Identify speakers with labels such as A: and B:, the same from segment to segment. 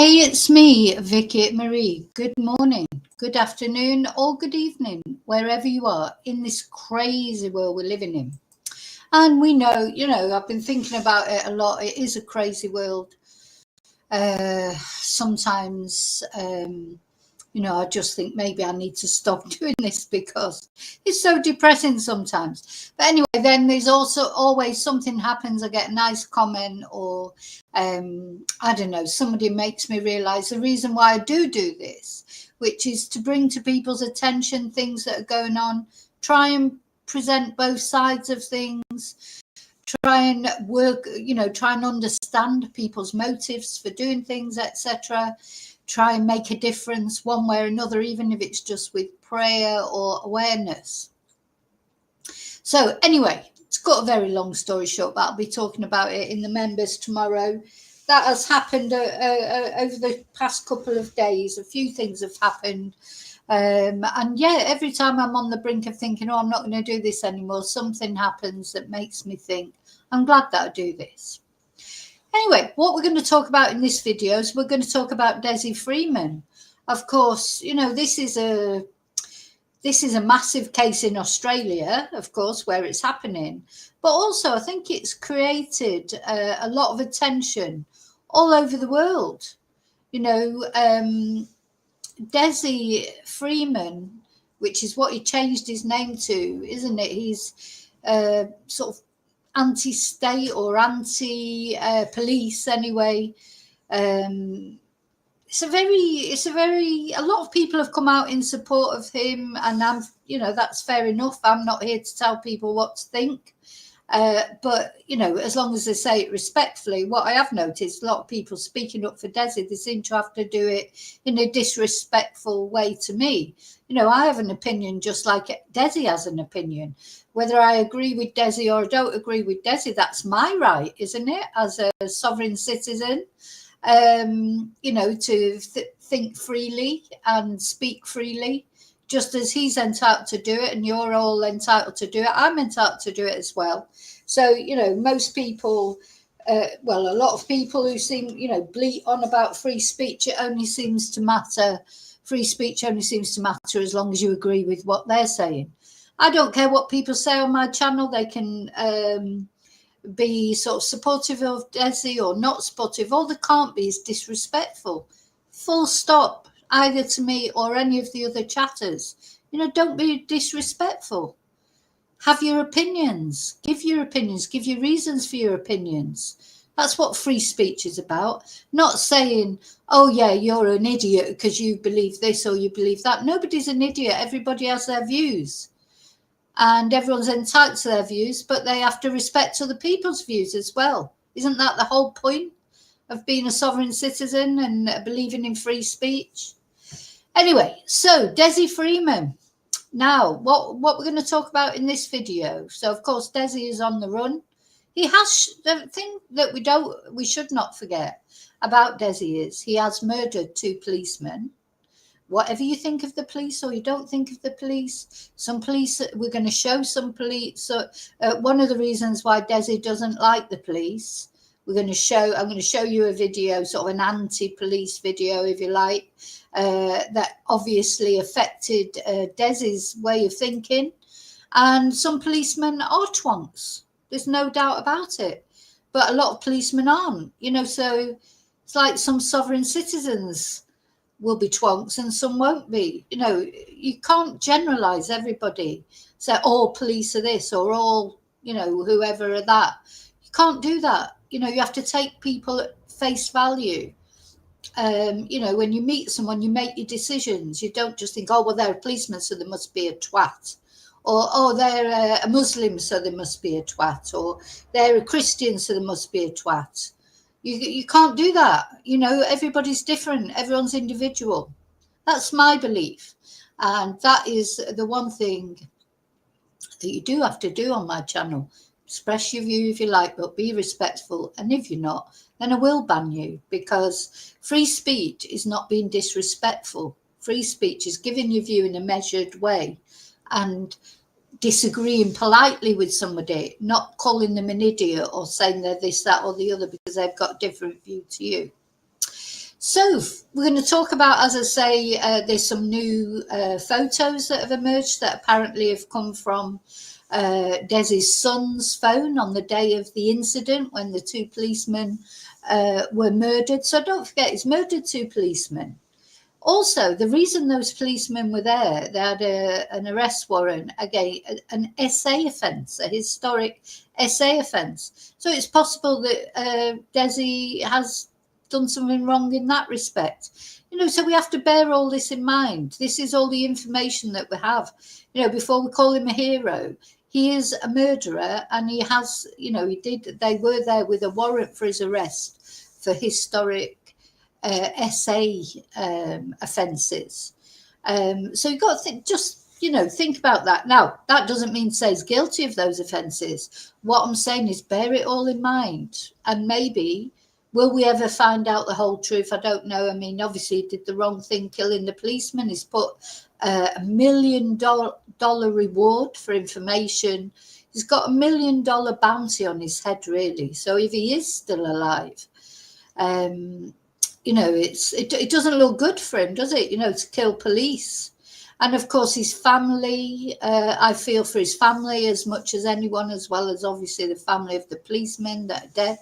A: Hey, it's me, Vicky Marie. Good morning, good afternoon, or good evening, wherever you are in this crazy world we're living in. And we know, I've been thinking about it a lot. It is a crazy world. Sometimes, I just think maybe I need to stop doing this because it's so depressing sometimes. But anyway, then there's also always something happens. I get a nice comment or, I don't know, somebody makes me realize the reason why I do this, which is to bring to people's attention things that are going on, try and present both sides of things, try and work, try and understand people's motives for doing things, etc. Try and make a difference one way or another, even if it's just with prayer or awareness. So anyway, it's got a very long story short, but I'll be talking about it in the members tomorrow. That has happened over the past couple of days. A few things have happened. And yeah, every time I'm on the brink of thinking, oh, I'm not going to do this anymore, something happens that makes me think, I'm glad that I do this. Anyway, what we're going to talk about in this video is we're going to talk about Dezi Freeman. Of course, this is a massive case in Australia, of course, where it's happening. But also, I think it's created a lot of attention all over the world. Dezi Freeman, which is what he changed his name to, isn't it? He's sort of anti-state or anti-police anyway. A lot of people have come out in support of him, and that's fair enough. I'm not here to tell people what to think. But, as long as they say it respectfully, what I have noticed, a lot of people speaking up for Dezi, they seem to have to do it in a disrespectful way to me. I have an opinion just like Dezi has an opinion. Whether I agree with Dezi or don't agree with Dezi, that's my right, isn't it, as a sovereign citizen, to think freely and speak freely. Just as he's entitled to do it and you're all entitled to do it, I'm entitled to do it as well. So, most people, a lot of people who seem, bleat on about free speech, it only seems to matter. Free speech only seems to matter as long as you agree with what they're saying. I don't care what people say on my channel. They can be sort of supportive of Dezi or not supportive. All they can't be is disrespectful. Full stop. Either to me or any of the other chatters. Don't be disrespectful. Have your opinions. Give your opinions. Give your reasons for your opinions. That's what free speech is about. Not saying, oh, yeah, you're an idiot because you believe this or you believe that. Nobody's an idiot. Everybody has their views. And everyone's entitled to their views, but they have to respect other people's views as well. Isn't that the whole point of being a sovereign citizen and believing in free speech? Anyway, so Dezi Freeman. Now, what we're going to talk about in this video. So, of course, Dezi is on the run. He has the thing that we should not forget about Dezi is he has murdered 2 policemen. Whatever you think of the police or you don't think of the police, some police, we're going to show some police. So one of the reasons why Dezi doesn't like the police, I'm going to show you a video, sort of an anti-police video, if you like, that obviously affected Dezi's way of thinking. And some policemen are twonks. There's no doubt about it. But a lot of policemen aren't, so it's like some sovereign citizens will be twonks and some won't be. You can't generalize everybody. Say all police are this or all, whoever are that. You can't do that. You have to take people at face value. When you meet someone, you make your decisions. You don't just think, oh, well, they're a policeman, so they must be a twat. Or, oh, they're a Muslim, so they must be a twat. Or they're a Christian, so they must be a twat. You can't do that. Everybody's different. Everyone's individual. That's my belief. And that is the one thing that you do have to do on my channel. Express your view if you like, but be respectful. And if you're not, then I will ban you, because free speech is not being disrespectful. Free speech is giving your view in a measured way and disagreeing politely with somebody, not calling them an idiot or saying they're this, that or the other because they've got a different view to you. So we're going to talk about, as I say, there's some new photos that have emerged that apparently have come from Dezi's son's phone on the day of the incident when the two policemen were murdered. So don't forget, he's murdered two policemen. Also, the reason those policemen were there, they had an arrest warrant against an SA offence, a historic SA offence. So it's possible that Dezi has done something wrong in that respect. So we have to bear all this in mind. This is all the information that we have. Before we call him a hero, he is a murderer, and he has, they were there with a warrant for his arrest for historic SA offences. So you've got to think about that. Now, that doesn't mean say he's guilty of those offences. What I'm saying is bear it all in mind, and maybe will we ever find out the whole truth? I don't know. I mean, obviously he did the wrong thing killing the policeman. He's put $1 million reward for information. He's got $1 million bounty on his head, really. So if he is still alive, it doesn't look good for him, does it? To kill police. And of course, his family, I feel for his family as much as anyone, as well as obviously the family of the policemen that are dead.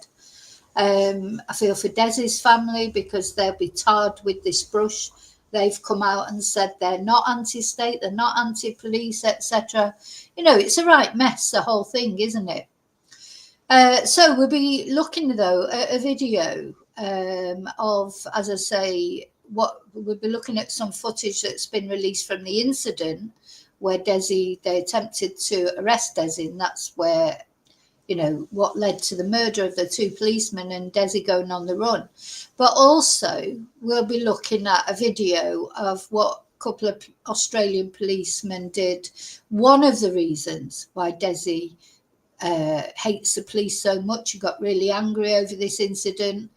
A: I feel for Dezi's family because they'll be tarred with this brush. They've come out and said they're not anti-state, they're not anti-police, etc. It's a right mess, the whole thing, isn't it? So we'll be looking, though, at a video of, as I say, what we'll be looking at some footage that's been released from the incident where they attempted to arrest Dezi, and that's where, what led to the murder of the two policemen and Dezi going on the run. But also we'll be looking at a video of what a couple of Australian policemen did. One of the reasons why Dezi hates the police so much, he got really angry over this incident.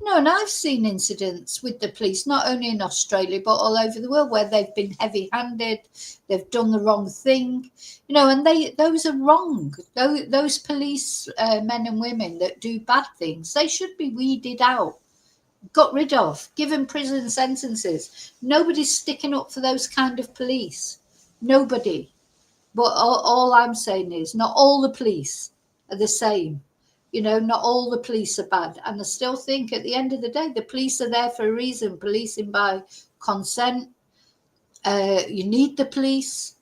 A: And I've seen incidents with the police, not only in Australia, but all over the world, where they've been heavy-handed, they've done the wrong thing, and those are wrong. Those police men and women that do bad things, they should be weeded out, got rid of, given prison sentences. Nobody's sticking up for those kind of police. Nobody. But all I'm saying is not all the police are the same. Not all the police are bad. And I still think at the end of the day, the police are there for a reason. Policing by consent. You need the police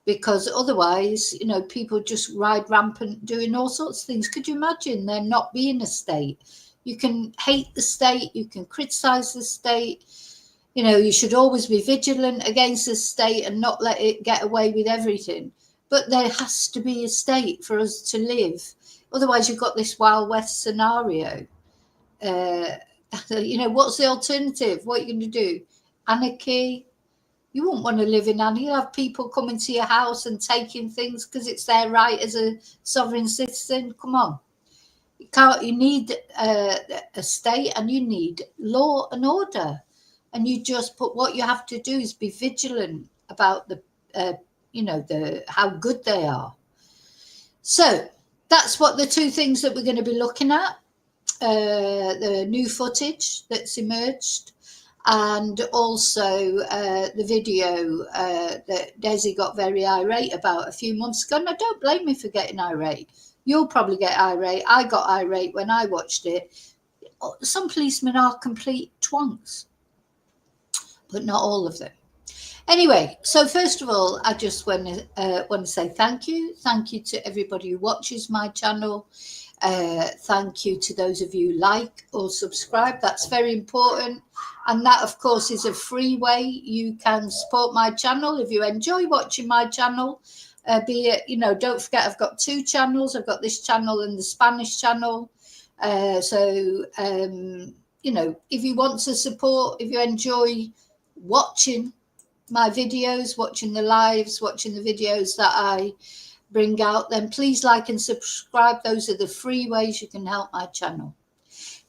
A: because otherwise, people just ride rampant doing all sorts of things. Could you imagine there not being a state? You can hate the state. You can criticize the state. You should always be vigilant against the state and not let it get away with everything. But there has to be a state for us to live. Otherwise, you've got this Wild West scenario. What's the alternative? What are you going to do? Anarchy? You wouldn't want to live in anarchy. You'll have people coming to your house and taking things because it's their right as a sovereign citizen. Come on. You need a state, and you need law and order. And you just what you have to do is be vigilant about the how good they are. So that's what the two things that we're going to be looking at, the new footage that's emerged, and also the video that Dezi got very irate about a few months ago. And I don't blame me for getting irate. You'll probably get irate. I got irate when I watched it. Some policemen are complete twonks, but not all of them. Anyway, so first of all, I just want to say thank you. Thank you to everybody who watches my channel. Thank you to those of you who like or subscribe. That's very important. And that, of course, is a free way you can support my channel. If you enjoy watching my channel, be it, don't forget I've got two channels. I've got this channel and the Spanish channel. If you want to support, if you enjoy watching my videos, watching the lives, watching the videos that I bring out, then please like and subscribe. Those are the free ways you can help my channel.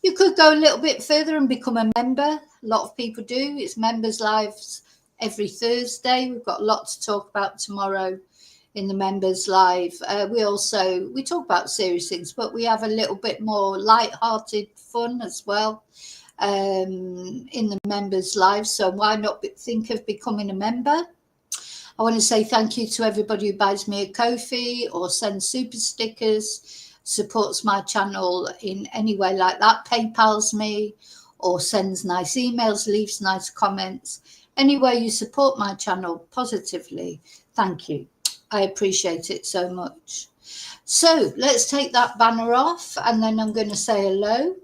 A: You could go a little bit further and become a member. A lot of people do. It's members lives every Thursday. We've got a lot to talk about tomorrow in the members live. We talk about serious things, but we have a little bit more light-hearted fun as well. in the members' lives. So why not think of becoming a member? I want to say thank you to everybody who buys me a Ko-fi or sends super stickers, supports my channel in any way like that, PayPals me, or sends nice emails, leaves nice comments. Any way you support my channel positively, thank you. I appreciate it so much. So let's take that banner off, and then I'm going to say hello.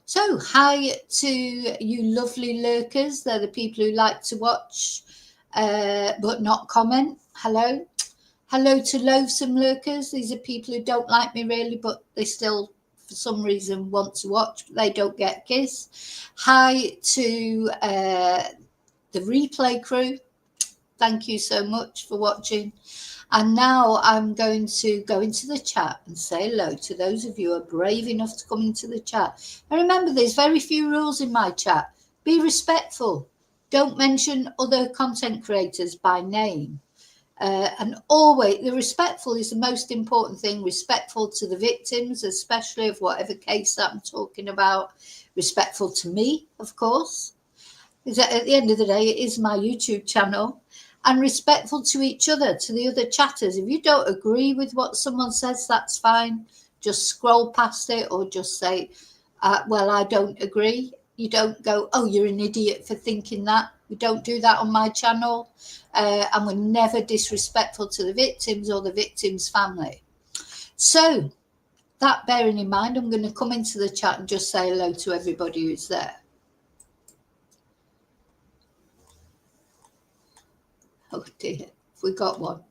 A: So hi to you lovely lurkers. They're the people who like to watch but not comment. Hello. Hello to loathsome lurkers. These are people who don't like me really, but they still, for some reason, want to watch. But they don't get a kiss. Hi to the replay crew. Thank you so much for watching. And now I'm going to go into the chat and say hello to those of you who are brave enough to come into the chat. And remember, there's very few rules in my chat. Be respectful. Don't mention other content creators by name. And always, the respectful is the most important thing. Respectful to the victims, especially of whatever case that I'm talking about. Respectful to me, of course. Because at the end of the day, it is my YouTube channel. And respectful to each other, to the other chatters. If you don't agree with what someone says, that's fine. Just scroll past it or just say, well, I don't agree. You don't go, oh, you're an idiot for thinking that. We don't do that on my channel. And we're never disrespectful to the victims or the victim's family. So that bearing in mind, I'm going to come into the chat and just say hello to everybody who's there. Oh dear, we got one.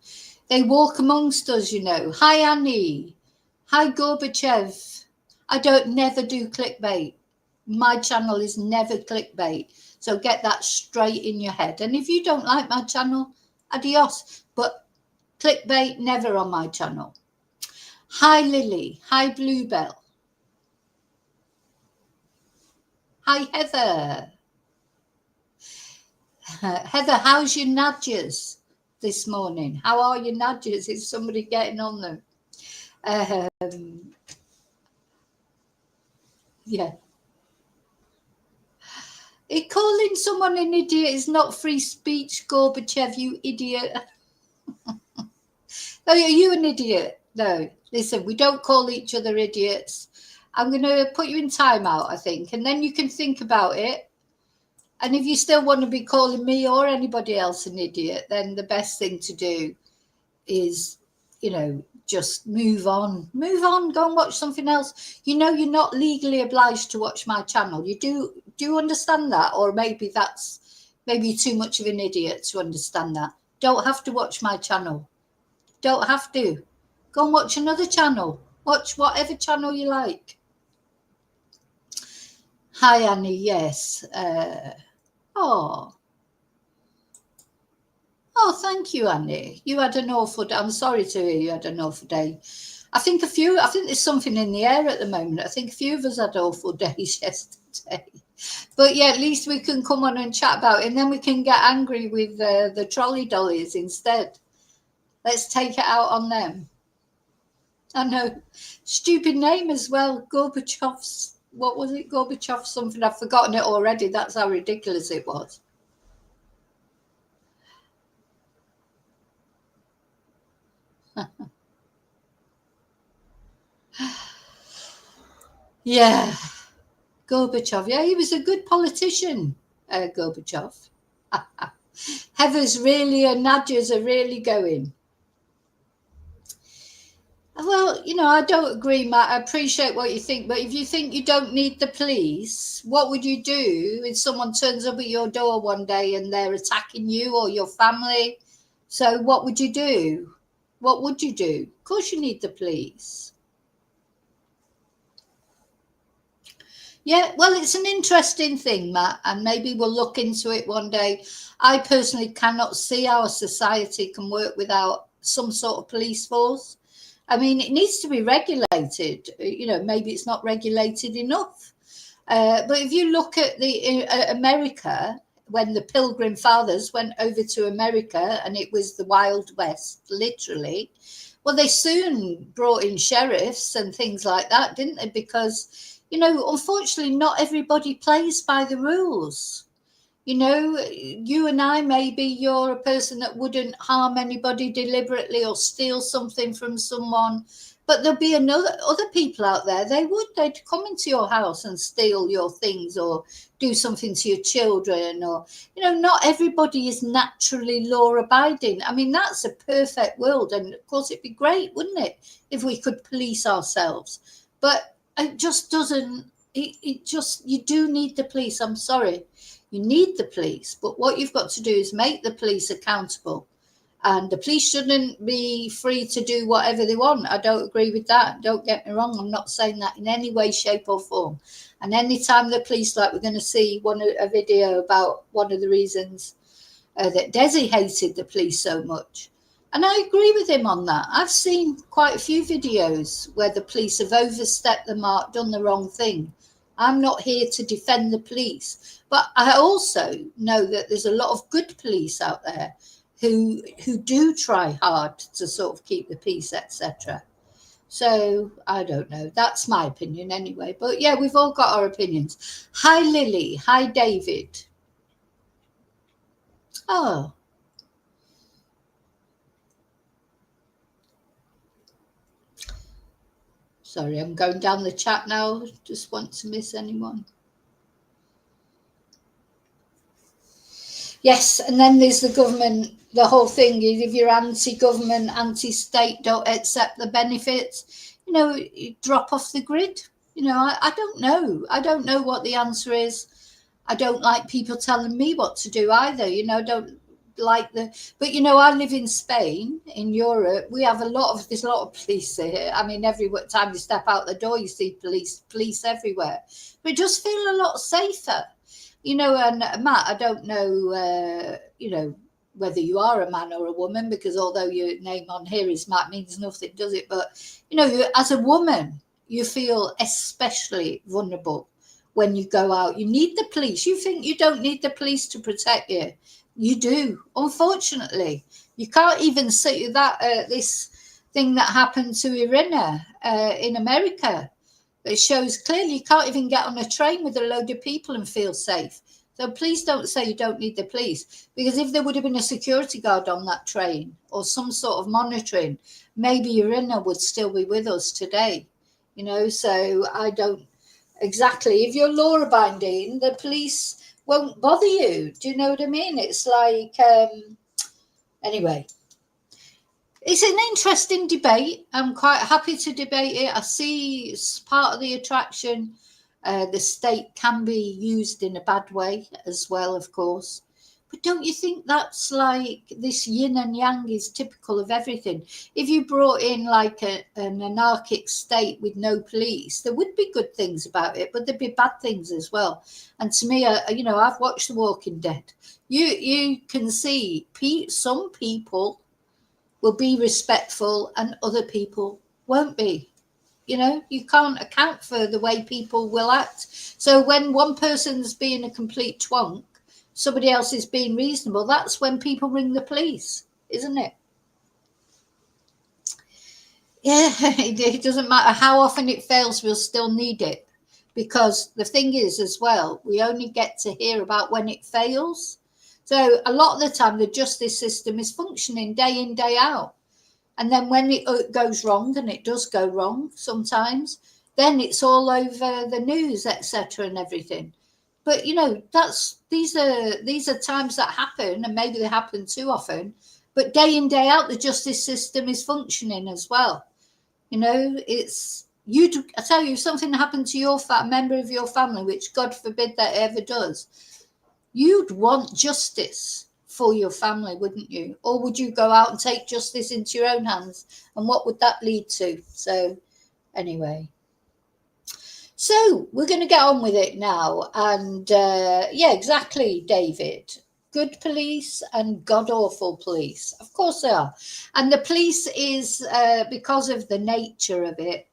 A: They walk amongst us, you know. Hi, Annie. Hi, Gorbachev. I don't never do clickbait. My channel is never clickbait. So get that straight in your head. And if you don't like my channel, adios. But clickbait, never on my channel. Hi, Lily. Hi, Bluebell. Hi, Heather. Heather, how's your nudges this morning? How are your nudges? Is somebody getting on them? Yeah. Calling someone an idiot is not free speech, Gorbachev, you idiot. Oh, are you an idiot? No. Listen, we don't call each other idiots. I'm going to put you in timeout, I think, and then you can think about it. And if you still want to be calling me or anybody else an idiot, then the best thing to do is, you know, just move on. Move on. Go and watch something else. You know, you're not legally obliged to watch my channel. You do you understand that? Or maybe you're too much of an idiot to understand that. Don't have to watch my channel. Don't have to. Go and watch another channel. Watch whatever channel you like. Hi, Annie. Yes. Oh, thank you, Annie. You had an awful day. I'm sorry to hear you had an awful day. I think there's something in the air at the moment. I think a few of us had awful days yesterday. But yeah, at least we can come on and chat about it, and then we can get angry with the trolley dollies instead. Let's take it out on them. I know. Stupid name as well. Gorbachev's. What was it? Gorbachev something. I've forgotten it already. That's how ridiculous it was. Yeah. Gorbachev. Yeah, he was a good politician, Gorbachev. Heather's really and Nadia's are really going. Well, you know, I don't agree, Matt. I appreciate what you think, but if you think you don't need the police, what would you do if someone turns up at your door one day and they're attacking you or your family? So what would you do? What would you do? Of course you need the police. Yeah, well, it's an interesting thing, Matt, and maybe we'll look into it one day. I personally cannot see how a society can work without some sort of police force. I mean, it needs to be regulated. You know, maybe it's not regulated enough. But if you look at America, when the Pilgrim Fathers went over to America and it was the Wild West, literally, well, they soon brought in sheriffs and things like that, didn't they? Because unfortunately, not everybody plays by the rules. You and I, maybe you're a person that wouldn't harm anybody deliberately or steal something from someone, but there'll be other people out there, they'd come into your house and steal your things or do something to your children, or not everybody is naturally law abiding. I mean, that's a perfect world, and of course it'd be great, wouldn't it, if we could police ourselves. But it just doesn't. It just, you do need the police. I'm sorry, you need the police, but what you've got to do is make the police accountable. And the police shouldn't be free to do whatever they want. I don't agree with that. Don't get me wrong. I'm not saying that in any way, shape or form. And anytime the police, like we're going to see a video about one of the reasons that Dezi hated the police so much. And I agree with him on that. I've seen quite a few videos where the police have overstepped the mark, done the wrong thing. I'm not here to defend the police, but I also know that there's a lot of good police out there who do try hard to sort of keep the peace, etc. So I don't know. That's my opinion anyway. But yeah, we've all got our opinions. Hi, Lily. Hi, David. Oh. Sorry, I'm going down the chat now. Just want to miss anyone. Yes, and then there's the government. The whole thing is, if you're anti-government, anti-state, don't accept the benefits, you drop off the grid. I don't know. I don't know what the answer is. I don't like people telling me what to do either. Don't like but I live in Spain, in Europe. There's a lot of police here. I mean, every time you step out the door, you see police everywhere. But it just feel a lot safer. And Matt, I don't know, whether you are a man or a woman, because although your name on here is Matt, means nothing, does it? But, as a woman, you feel especially vulnerable when you go out. You need the police. You think you don't need the police to protect you. You do, unfortunately. You can't even see that this thing that happened to Irina in America. It shows clearly you can't even get on a train with a load of people and feel safe. So please don't say you don't need the police, because if there would have been a security guard on that train or some sort of monitoring, maybe Irina would still be with us today. So I don't exactly. If you're law abiding, the police won't bother you. Do you know what I mean? It's like, anyway. It's an interesting debate. I'm quite happy to debate it. I see it's part of the attraction. The state can be used in a bad way as well, of course. But don't you think that's like this yin and yang is typical of everything? If you brought in like an anarchic state with no police, there would be good things about it, but there'd be bad things as well. And to me, I've watched The Walking Dead. You can see some people will be respectful and other people won't be. You can't account for the way people will act. So when one person's being a complete twonk, somebody else is being reasonable, that's when people ring the police, isn't it? Yeah, it doesn't matter how often it fails, we'll still need it. Because the thing is as well, we only get to hear about when it fails. So a lot of the time, the justice system is functioning day in, day out. And then when it goes wrong, and it does go wrong sometimes, then it's all over the news, etc. and everything. But, these are times that happen, and maybe they happen too often. But day in, day out, the justice system is functioning as well. I tell you, if something happened to a member of your family, which God forbid that ever does, you'd want justice for your family, wouldn't you? Or would you go out and take justice into your own hands? And what would that lead to? So anyway, so we're going to get on with it now. And yeah, exactly, David. Good police and god-awful police. Of course they are. And the police is, because of the nature of it,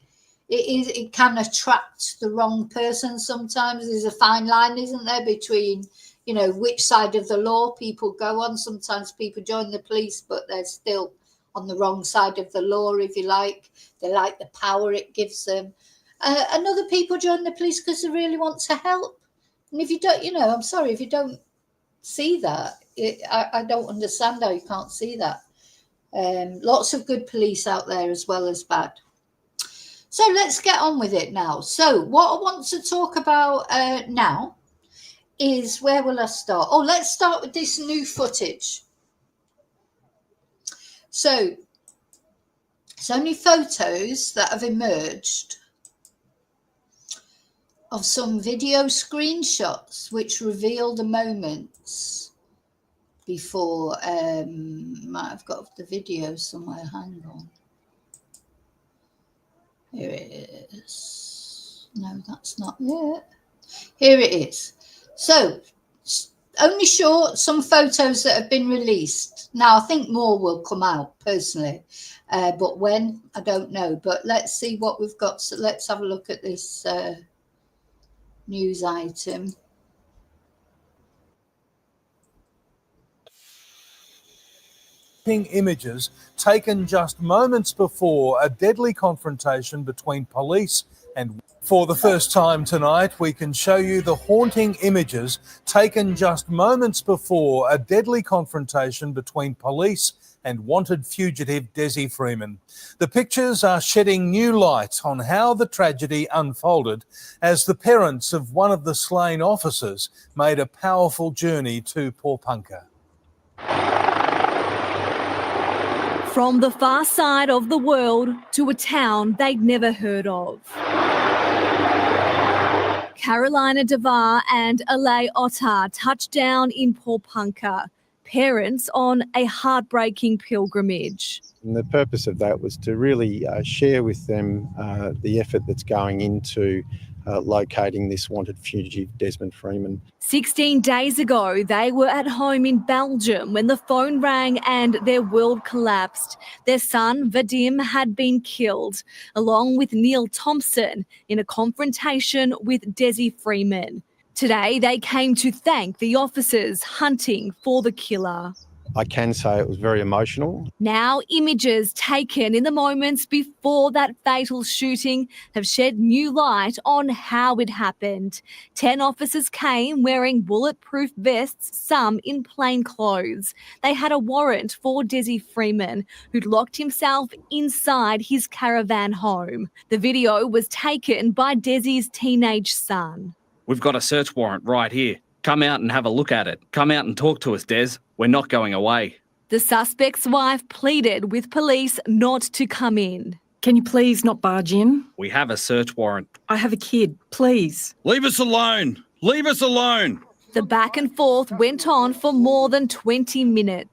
A: it can attract the wrong person sometimes. There's a fine line, isn't there, between which side of the law people go on. Sometimes people join the police, but they're still on the wrong side of the law, if you like. They like the power it gives them. and other people join the police because they really want to help. And if you don't, I'm sorry, if you don't see that, I don't understand how you can't see that. Lots of good police out there as well as bad. So let's get on with it now. So what I want to talk about now is, where will I start? Oh, let's start with this new footage. So it's only photos that have emerged of some video screenshots which reveal the moments before. Might have got the video somewhere. Hang on. Here it is. No, that's not it. Here it is. So only some photos that have been released. Now, I think more will come out personally, but when, I don't know. But let's see what we've got. So let's have a look at this news item.
B: Images taken just moments before a deadly confrontation between police and... For the first time tonight, we can show you the haunting images taken just moments before a deadly confrontation between police and wanted fugitive Dezi Freeman. The pictures are shedding new light on how the tragedy unfolded as the parents of one of the slain officers made a powerful journey to Pawnpukka.
C: From the far side of the world to a town they'd never heard of. Carolina Devar and Alay Ottar touched down in Pawnpukka, parents on a heartbreaking pilgrimage.
D: And the purpose of that was to really share with them the effort that's going into locating this wanted fugitive Desmond Freeman.
C: 16 days ago, they were at home in Belgium when the phone rang and their world collapsed. Their son, Vadim, had been killed, along with Neil Thompson, in a confrontation with Dezi Freeman. Today, they came to thank the officers hunting for the killer.
D: I can say it was very emotional.
C: Now, images taken in the moments before that fatal shooting have shed new light on how it happened. 10 officers came wearing bulletproof vests, some in plain clothes. They had a warrant for Dezi Freeman, who'd locked himself inside his caravan home. The video was taken by Dezi's teenage son.
E: We've got a search warrant right here. Come out and have a look at it. Come out and talk to us, Des. We're not going away.
C: The suspect's wife pleaded with police not to come in.
F: Can you please not barge in?
E: We have a search warrant.
F: I have a kid, please.
E: Leave us alone. Leave us alone.
C: The back and forth went on for more than 20 minutes.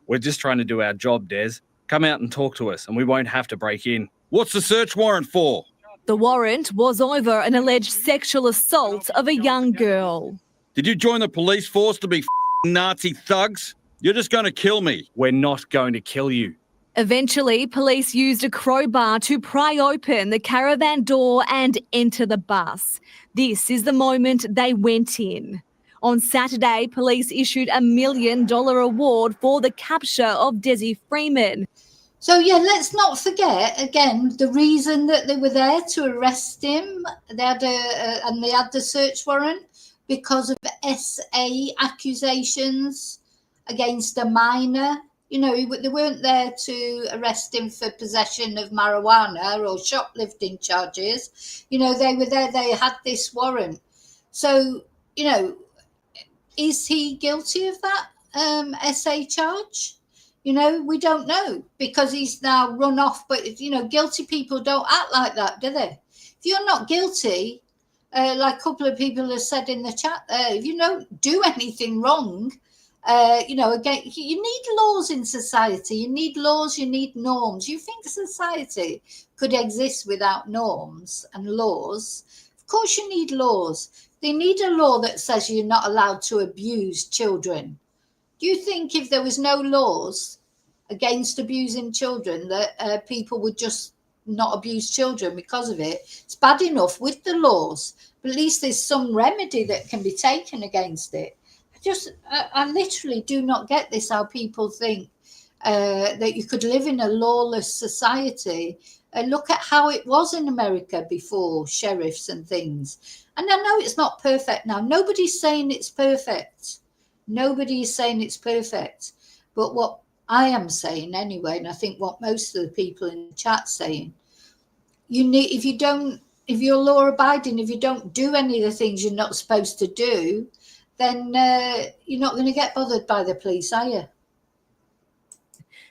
E: We're just trying to do our job, Des. Come out and talk to us and we won't have to break in. What's the search warrant for?
C: The warrant was over an alleged sexual assault of a young girl.
E: Did you join the police force to be Nazi thugs? You're just going to kill me. We're not going to kill you.
C: Eventually, police used a crowbar to pry open the caravan door and enter the bus. This is the moment they went in. On Saturday, police issued $1 million award for the capture of Dezi Freeman.
A: So, yeah, let's not forget, again, the reason that they were there to arrest him. They had the search warrant because of SA accusations against a minor. You know, they weren't there to arrest him for possession of marijuana or shoplifting charges. You know, they were there, they had this warrant. So, you know, is he guilty of that SA charge? You know, we don't know because he's now run off. But, you know, guilty people don't act like that, do they? If you're not guilty, like a couple of people have said in the chat there, if you don't do anything wrong, you know, again, you need laws in society. You need laws, you need norms. You think society could exist without norms and laws? Of course you need laws. They need a law that says you're not allowed to abuse children. Do you think if there was no laws against abusing children that people would just not abuse children because of it? It's bad enough with the laws, but at least there's some remedy that can be taken against it. I literally do not get this, how people think that you could live in a lawless society Look at how it was in America before sheriffs and things. And I know it's not perfect now. Nobody's saying it's perfect. Nobody is saying it's perfect. But what I am saying anyway, and I think what most of the people in the chat saying, you need, if you're law abiding, if you don't do any of the things you're not supposed to do, then you're not going to get bothered by the police, are you?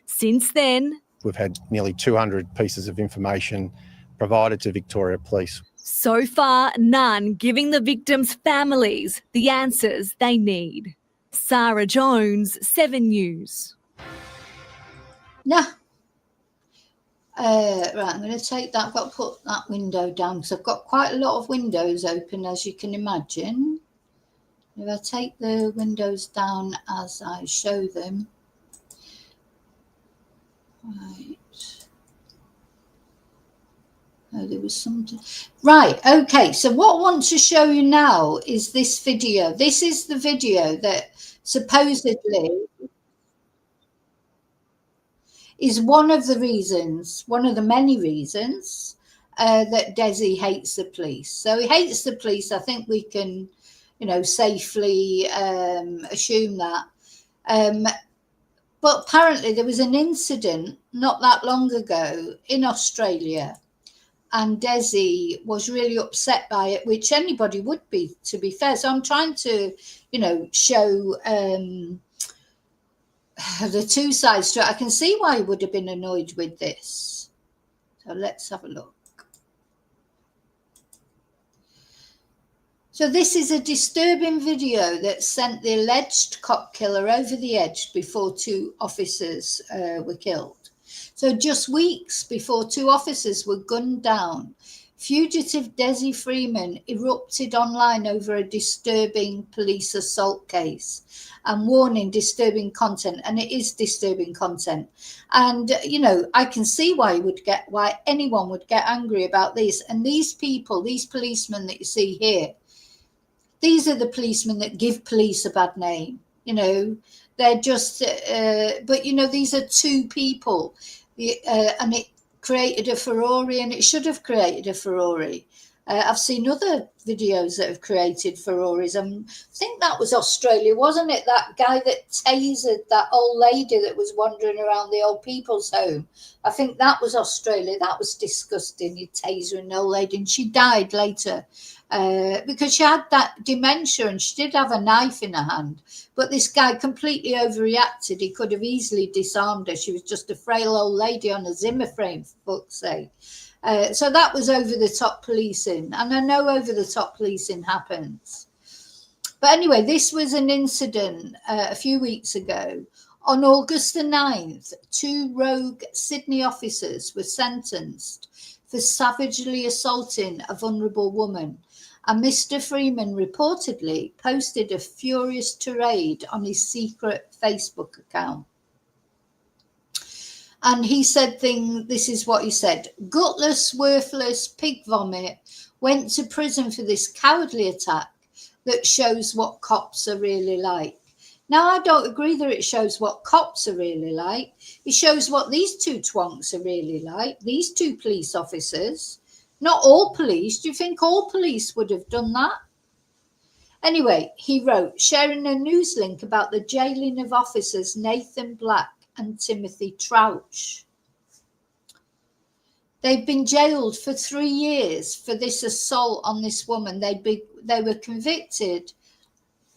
C: Since then,
D: We've had nearly 200 pieces of information provided to Victoria Police.
C: so far, none giving the victims' families the answers they need. Sarah Jones, 7 News.
A: No. Right, I'm going to take that. I've got to put that window down because I've got quite a lot of windows open, as you can imagine. If I take the windows down as I show them. Right. Oh, there was something. Right, okay. So what I want to show you now is this video. This is the video that supposedly is one of the reasons, one of the many reasons that Dezi hates the police. So he hates the police. I think we can, safely assume that. But apparently there was an incident not that long ago in Australia, and Dezi was really upset by it, which anybody would be, to be fair. So I'm trying to, show the two sides to it. I can see why he would have been annoyed with this. So let's have a look. So this is a disturbing video that sent the alleged cop killer over the edge before 2 officers were killed. So just weeks before 2 officers were gunned down, fugitive Dezi Freeman erupted online over a disturbing police assault case and warning disturbing content, and it is disturbing content. And I can see why anyone would get angry about this. And these people, these policemen that you see here, these are the policemen that give police a bad name. They're just, but these are 2 people, and it created a furore, and it should have created a furore. I've seen other videos that have created furores. I think that was Australia, wasn't it? That guy that tasered that old lady that was wandering around the old people's home. I think that was Australia. That was disgusting. You tasering an old lady, and she died later because she had that dementia, and she did have a knife in her hand. But this guy completely overreacted. He could have easily disarmed her. She was just a frail old lady on a Zimmer frame, for fuck's sake. So that was over-the-top policing. And I know over-the-top policing happens. But anyway, this was an incident a few weeks ago. On August the 9th, 2 rogue Sydney officers were sentenced for savagely assaulting a vulnerable woman. And Mr. Freeman reportedly posted a furious tirade on his secret Facebook account. And he said this is what he said: gutless, worthless, pig vomit, went to prison for this cowardly attack that shows what cops are really like. Now, I don't agree that it shows what cops are really like. It shows what these 2 twonks are really like, these 2 police officers. Not all police. Do you think all police would have done that? Anyway, he wrote, sharing a news link about the jailing of officers Nathan Black and Timothy Trouch. They've been jailed for 3 years for this assault on this woman. They were convicted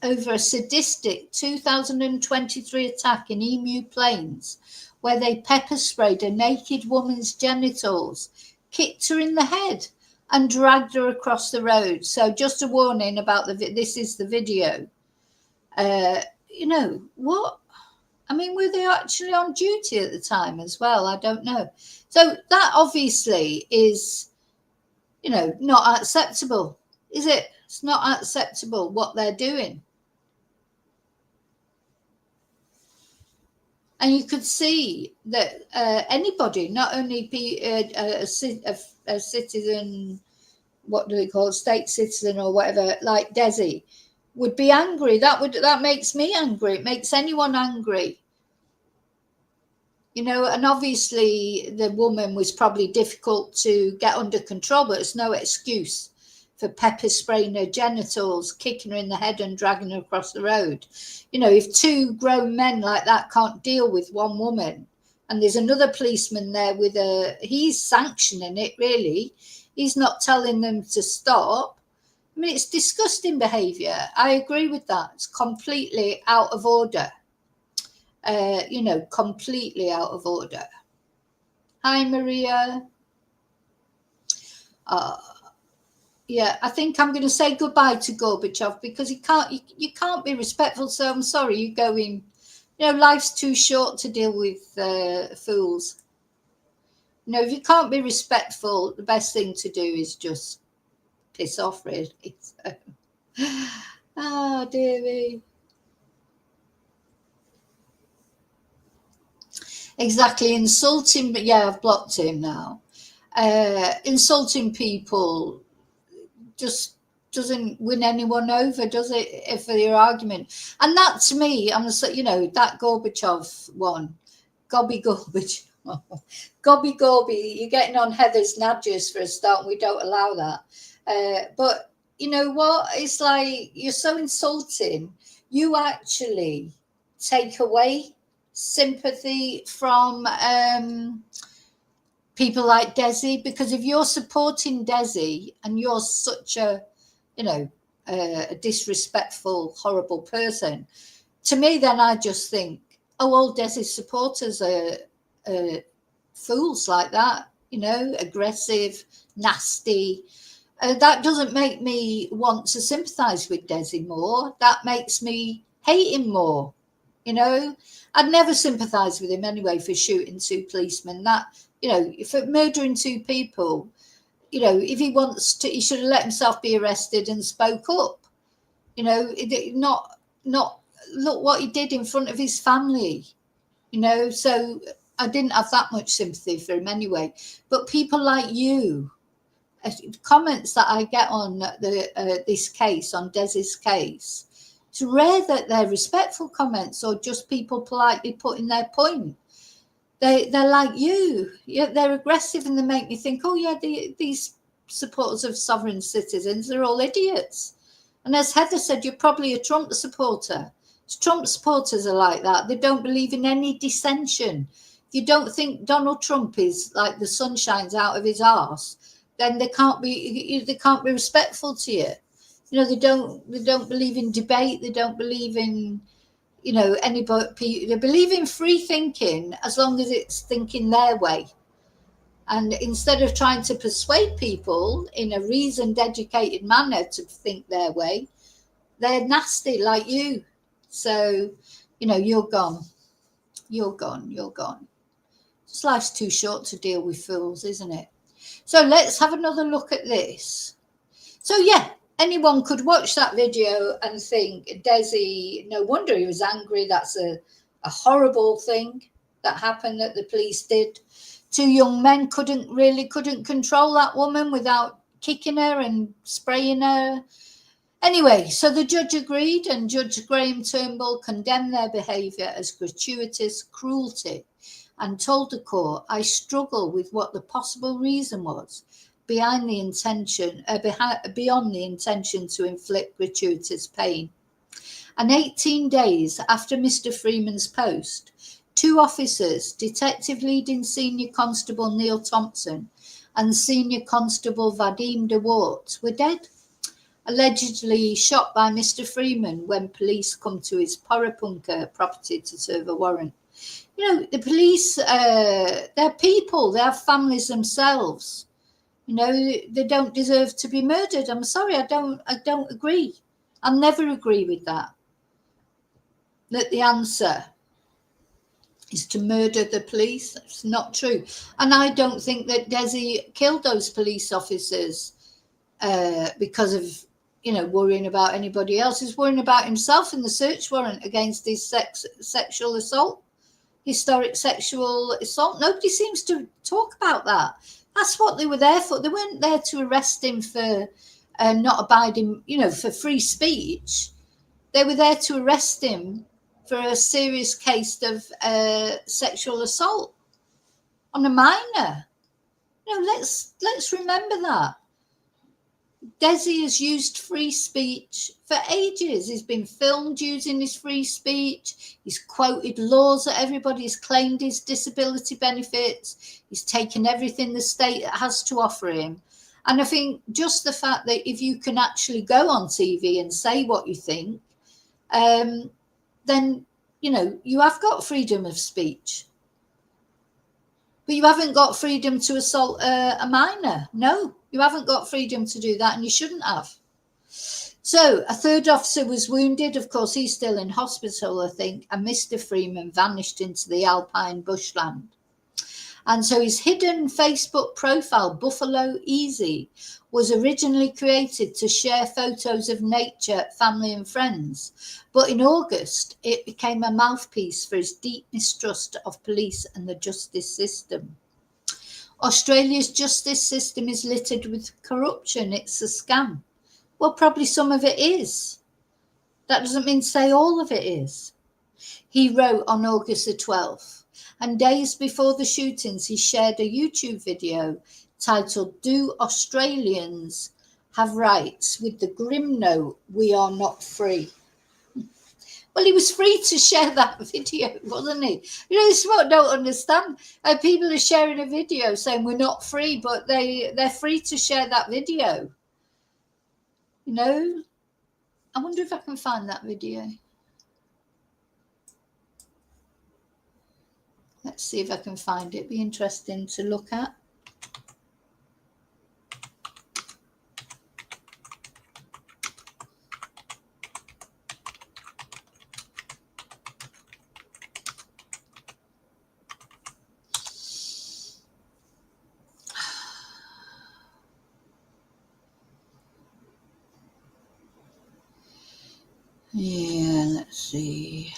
A: over a sadistic 2023 attack in Emu Plains, where they pepper sprayed a naked woman's genitals, kicked her in the head, and dragged her across the road. So just a warning about this is the video. What? I mean, were they actually on duty at the time as well? I don't know. So that obviously is, not acceptable, is it? It's not acceptable what they're doing. And you could see that anybody, not only a citizen, what do they call it, state citizen or whatever, like Dezi, would be angry. That makes me angry. It makes anyone angry. you know, and obviously the woman was probably difficult to get under control, but it's no excuse for pepper spraying her genitals, kicking her in the head and dragging her across the road. You know, if two grown men like that can't deal with one woman, and there's another policeman there with he's sanctioning it, really. He's not telling them to stop. I mean, it's disgusting behaviour. I agree with that. It's completely out of order. You know, completely out of order. Hi, Maria. Yeah, I think I'm going to say goodbye to Gorbachev because you can't be respectful. So I'm sorry, you're going. You know, life's too short to deal with fools. You know, if you can't be respectful, the best thing to do is just piss off, really. So. Oh, dear me. Exactly, insulting, but yeah, I've blocked him now. Insulting people just doesn't win anyone over, does it, for your argument? And that, to me, you know, that Gorbachev one, Gobby Gorbachev, Gobby Gorby, you're getting on Heather's Nadgers for a start, and we don't allow that. But you know what? It's like you're so insulting. You actually take away sympathy from people like Dezi, because if you're supporting Dezi and you're such a, you know, a disrespectful, horrible person, to me, then I just think, oh, all Dezi's supporters are fools like that, you know, aggressive, nasty. That doesn't make me want to sympathise with Dezi more. That makes me hate him more. You know, I'd never sympathise with him anyway for shooting two policemen. That, you know, for murdering two people, you know, if he wants to, he should have let himself be arrested and spoke up. You know, not look what he did in front of his family. You know, so I didn't have that much sympathy for him anyway. But people like you, comments that I get on this case, on Dezi's case, it's rare that they're respectful comments or just people politely putting their point. They're like you. Yeah, they're aggressive, and they make me think, oh yeah, these supporters of sovereign citizens, they're all idiots. And as Heather said, you're probably a Trump supporter. Trump supporters are like that. They don't believe in any dissension. If you don't think Donald Trump is like the sun shines out of his arse, then they can't be respectful to you. You know, they don't believe in debate. They don't believe in, you know, anybody. They believe in free thinking as long as it's thinking their way. And instead of trying to persuade people in a reasoned, educated manner to think their way, they're nasty like you. So, you know, you're gone. You're gone. You're gone. This life's too short to deal with fools, isn't it? So let's have another look at this. So, yeah, anyone could watch that video and think, Dezi, no wonder he was angry. That's a horrible thing that happened that the police did. Two young men couldn't control that woman without kicking her and spraying her. Anyway, so the judge agreed, and Judge Graham Turnbull condemned their behaviour as gratuitous cruelty and told the court, I struggle with what the possible reason was beyond the intention to inflict gratuitous pain. And 18 days after Mr. Freeman's post, two officers, Detective Leading Senior Constable Neil Thompson and Senior Constable Vadim DeWart, were dead, allegedly shot by Mr. Freeman when police come to his Porapunka property to serve a warrant. You know, the police, they're people, they have families themselves. You know, they don't deserve to be murdered. I'm sorry, I don't agree. I'll never agree with that. That the answer is to murder the police. It's not true. And I don't think that Dezi killed those police officers because of, you know, worrying about anybody else. He's worrying about himself in the search warrant against his sexual assault, historic sexual assault. Nobody seems to talk about that. That's what they were there for. They weren't there to arrest him for not abiding, you know, for free speech. They were there to arrest him for a serious case of sexual assault. on a minor. You know, let's remember that. Dezi has used free speech for ages. He's been filmed using his free speech. He's quoted laws that everybody's claimed his disability benefits. He's taken everything the state has to offer him. And I think just the fact that if you can actually go on TV and say what you think, then, you know, you have got freedom of speech. But you haven't got freedom to assault a minor. No, you haven't got freedom to do that, and you shouldn't have. So a third officer was wounded. Of course, he's still in hospital, I think, and Mr. Freeman vanished into the alpine bushland. And so his hidden Facebook profile, Buffalo Easy, was originally created to share photos of nature, family and friends. But in August, it became a mouthpiece for his deep mistrust of police and the justice system. Australia's justice system is littered with corruption. It's a scam. Well, probably some of it is. That doesn't mean to say all of it is. He wrote on August the 12th, and days before the shootings, he shared a YouTube video titled, "Do Australians Have Rights?" with the grim note, "We are not free." Well, he was free to share that video, wasn't he? You know, this is what I don't understand. People are sharing a video saying we're not free, but they're free to share that video. You know, I wonder if I can find that video. Let's see if I can find it. Be interesting to look at. Yeah, let's see.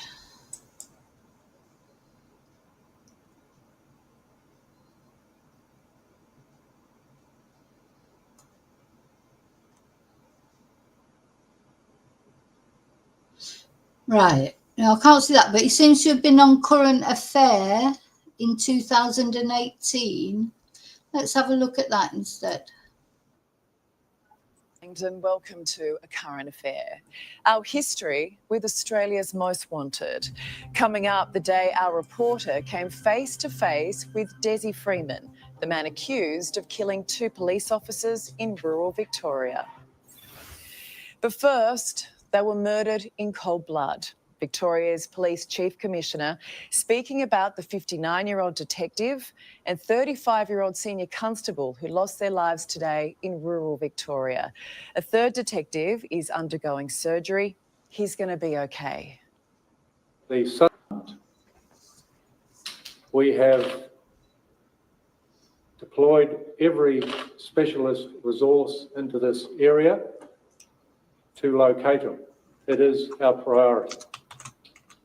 A: Right. Now, I can't see that, but he seems to have been on Current Affair in 2018. Let's have a look at that instead.
G: And welcome to A Current Affair, our history with Australia's most wanted. Coming up, the day our reporter came face to face with Dezi Freeman, the man accused of killing 2 police officers in rural Victoria. But first, they were murdered in cold blood. Victoria's Police Chief Commissioner speaking about the 59-year-old detective and 35-year-old senior constable who lost their lives today in rural Victoria. A third detective is undergoing surgery. He's going to be okay.
H: We have deployed every specialist resource into this area to locate him. It is our priority.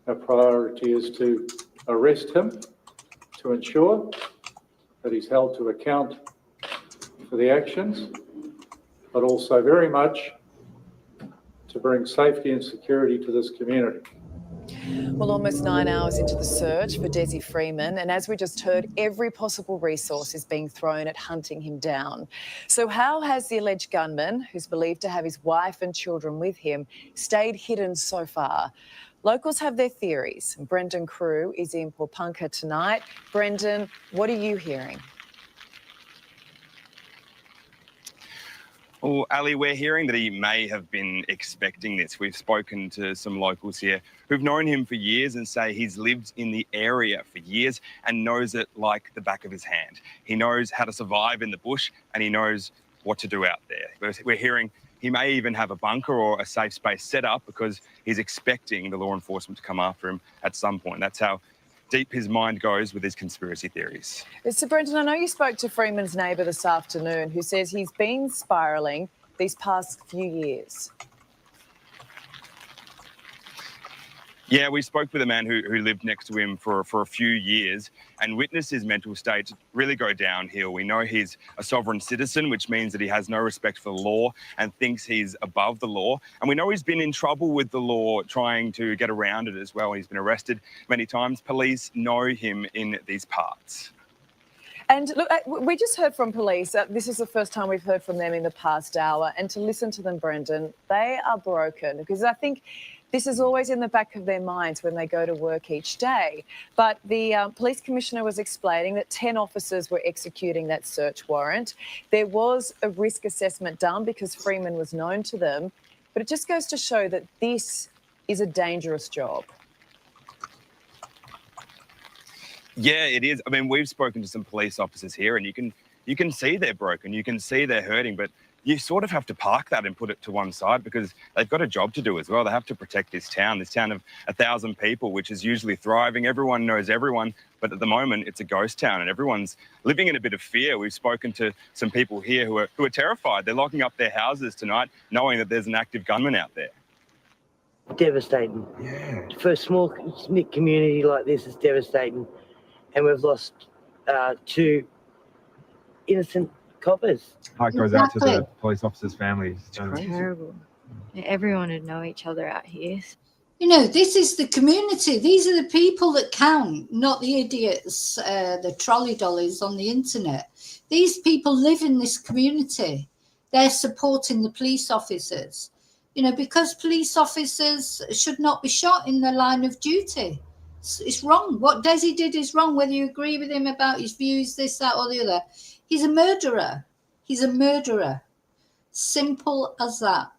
H: Our priority is to arrest him, to ensure that he's held to account for the actions, but also very much to bring safety and security to this community.
G: Well, almost 9 hours into the search for Dezi Freeman, and as we just heard, every possible resource is being thrown at hunting him down. So how has the alleged gunman, who's believed to have his wife and children with him, stayed hidden so far? Locals have their theories. Brendan Crew is in Pawnpukka tonight. Brendan, what are you hearing?
I: Well, Ali, we're hearing that he may have been expecting this. We've spoken to some locals here who've known him for years and say he's lived in the area for years and knows it like the back of his hand. He knows how to survive in the bush and he knows what to do out there. We're hearing he may even have a bunker or a safe space set up because he's expecting the law enforcement to come after him at some point. That's how deep his mind goes with his conspiracy theories.
G: So, Brendan, I know you spoke to Freeman's neighbour this afternoon who says he's been spiralling these past few years.
I: Yeah, we spoke with a man who lived next to him for a few years and witnessed his mental state really go downhill. We know he's a sovereign citizen, which means that he has no respect for the law and thinks he's above the law. And we know he's been in trouble with the law, trying to get around it as well. He's been arrested many times. Police know him in these parts.
G: And look, we just heard from police. This is the first time we've heard from them in the past hour. And to listen to them, Brendan, they are broken, because I think this is always in the back of their minds when they go to work each day. But the police commissioner was explaining that 10 officers were executing that search warrant. There was a risk assessment done because Freeman was known to them. But it just goes to show that this is a dangerous job.
I: Yeah, it is. I mean, we've spoken to some police officers here, and you can see they're broken, you can see they're hurting, but you sort of have to park that and put it to one side, because they've got a job to do as well. They have to protect this town of 1,000 people, which is usually thriving. Everyone knows everyone, but at the moment it's a ghost town and everyone's living in a bit of fear. We've spoken to some people here who are terrified. They're locking up their houses tonight, knowing that there's an active gunman out there.
J: Devastating.
I: Yeah.
J: For a small knit community like this, it's devastating. And we've lost 2 innocent coppers.
K: Heart goes out to the police officers' families.
L: Terrible. Everyone would know each other out here.
A: You know, this is the community. These are the people that count, not the idiots, the trolley dollies on the internet. These people live in this community. They're supporting the police officers. You know, because police officers should not be shot in the line of duty. It's wrong. What Dezi did is wrong, whether you agree with him about his views, this, that, or the other. He's a murderer. He's a murderer. Simple as that.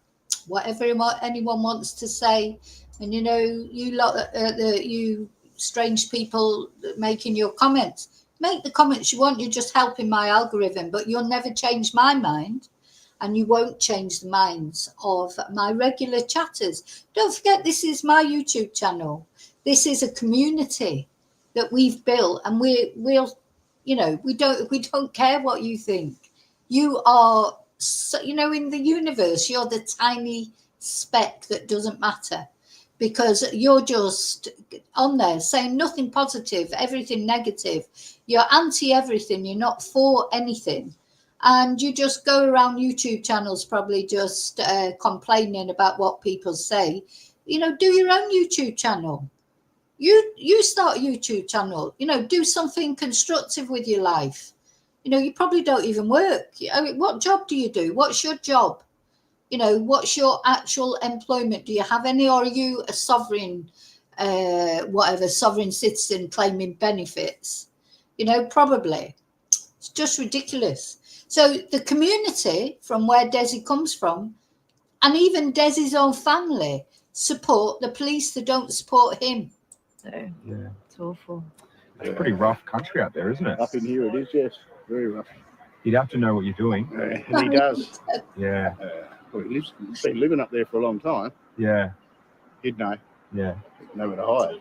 A: Whatever anyone wants to say. And, you know, you strange people making your comments, make the comments you want. You're just helping my algorithm, but you'll never change my mind. And you won't change the minds of my regular chatters. Don't forget, this is my YouTube channel. This is a community that we've built, and we'll, you know, we don't care what you think. You are, you know, in the universe, you're the tiny speck that doesn't matter, because you're just on there saying nothing positive, everything negative. You're anti everything. You're not for anything. And you just go around YouTube channels probably just complaining about what people say. You know, do your own YouTube channel. You start a YouTube channel. You know, do something constructive with your life. You know, you probably don't even work. I mean, what job do you do? What's your job? You know, what's your actual employment? Do you have any, or are you a sovereign, sovereign citizen claiming benefits? You know, probably. It's just ridiculous. So the community from where Dezi comes from, and even Dezi's own family, support the police. They don't support him.
L: So it's awful.
K: It's a pretty rough country out there, isn't it?
M: Up in here it is, yes. Very rough.
K: You'd have to know what you're doing.
M: And he does.
K: Yeah.
M: Well, he's been living up there for a long time.
K: Yeah.
M: He'd know.
K: Yeah.
M: Know where to hide.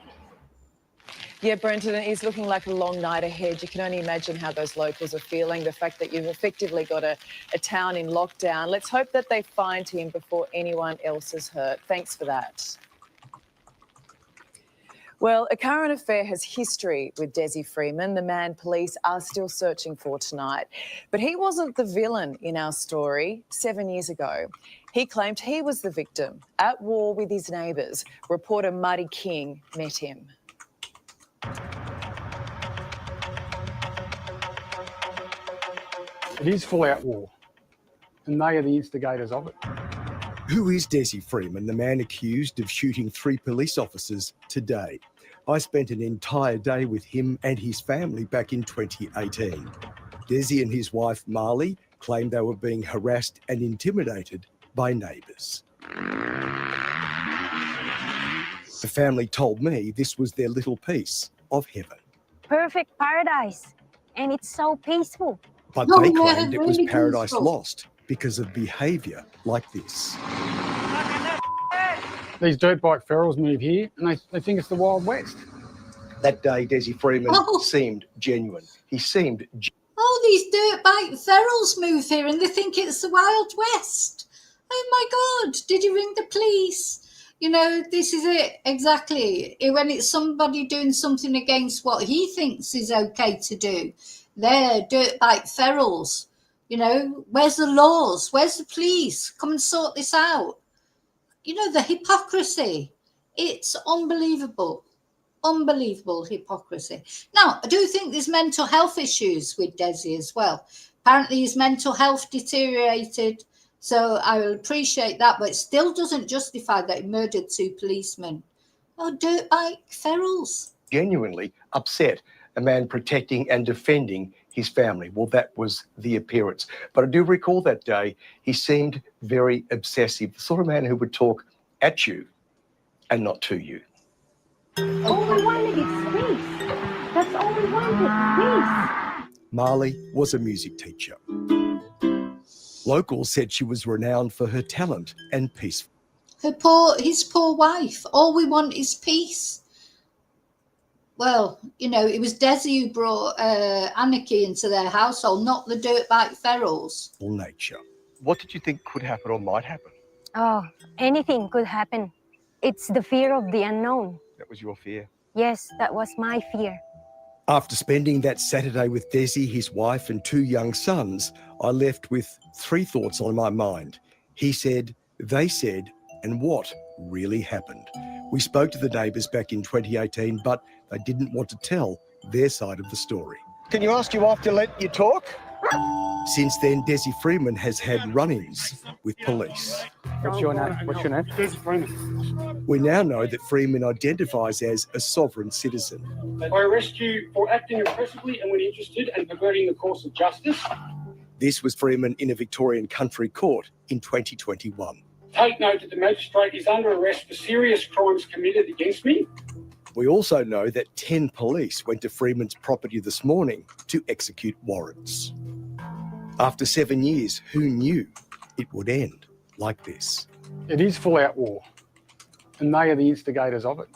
G: Yeah, Brenton, it is looking like a long night ahead. You can only imagine how those locals are feeling, the fact that you've effectively got a town in lockdown. Let's hope that they find him before anyone else is hurt. Thanks for that. Well, a current affair has history with Dezi Freeman, the man police are still searching for tonight. But he wasn't the villain in our story 7 years ago. He claimed he was the victim, at war with his neighbours. Reporter Marty King met him.
N: It is full-out war, and they are the instigators of it.
O: Who is Dezi Freeman, the man accused of shooting 3 police officers today? I spent an entire day with him and his family back in 2018. Dezi and his wife Marley claimed they were being harassed and intimidated by neighbours. The family told me this was their little piece of heaven.
P: Perfect paradise, and it's so peaceful.
O: But they claimed it was paradise lost because of behaviour like this.
N: These dirt bike ferals move here, and they think it's the Wild West.
O: That day, Dezi Freeman seemed genuine. He seemed
A: these dirt bike ferals move here and they think it's the Wild West. Oh my God, did you ring the police? You know, this is it, exactly. When it's somebody doing something against what he thinks is okay to do, they're dirt bike ferals. You know, where's the laws? Where's the police? Come and sort this out. You know, the hypocrisy. It's unbelievable. Unbelievable hypocrisy. Now, I do think there's mental health issues with Dezi as well. Apparently his mental health deteriorated, so I will appreciate that, but it still doesn't justify that he murdered 2 policemen. Oh, dirtbike ferals.
Q: Genuinely upset, a man protecting and defending his family. Well, that was the appearance. But I do recall that day, he seemed very obsessive, the sort of man who would talk at you and not to you.
P: All we wanted is peace. That's all we wanted, peace.
O: Marley was a music teacher. Locals said she was renowned for her talent and peaceful.
A: His poor wife. All we want is peace. Well, you know, it was Dezi who brought anarchy into their household, not the dirtbike ferals.
O: Nature.
Q: What did you think could happen or might happen?
P: Oh, anything could happen. It's the fear of the unknown.
Q: That was your fear.
P: Yes, that was my fear.
O: After spending that Saturday with Dezi, his wife and 2 young sons, I left with 3 thoughts on my mind. He said, they said, and what really happened. We spoke to the neighbours back in 2018, but they didn't want to tell their side of the story.
Q: Can you ask your wife to let you talk?
O: Since then, Dezi Freeman has had run-ins with police.
N: What's your name? Dezi Freeman.
O: We now know that Freeman identifies as a sovereign citizen.
N: I arrest you for acting impressively and when interested and perverting the course of justice.
O: This was Freeman in a Victorian country court in 2021.
N: Take note that the magistrate is under arrest for serious crimes committed against me.
O: We also know that 10 police went to Freeman's property this morning to execute warrants. After 7 years, who knew it would end like this?
N: It is full-out war, and they are the instigators of it.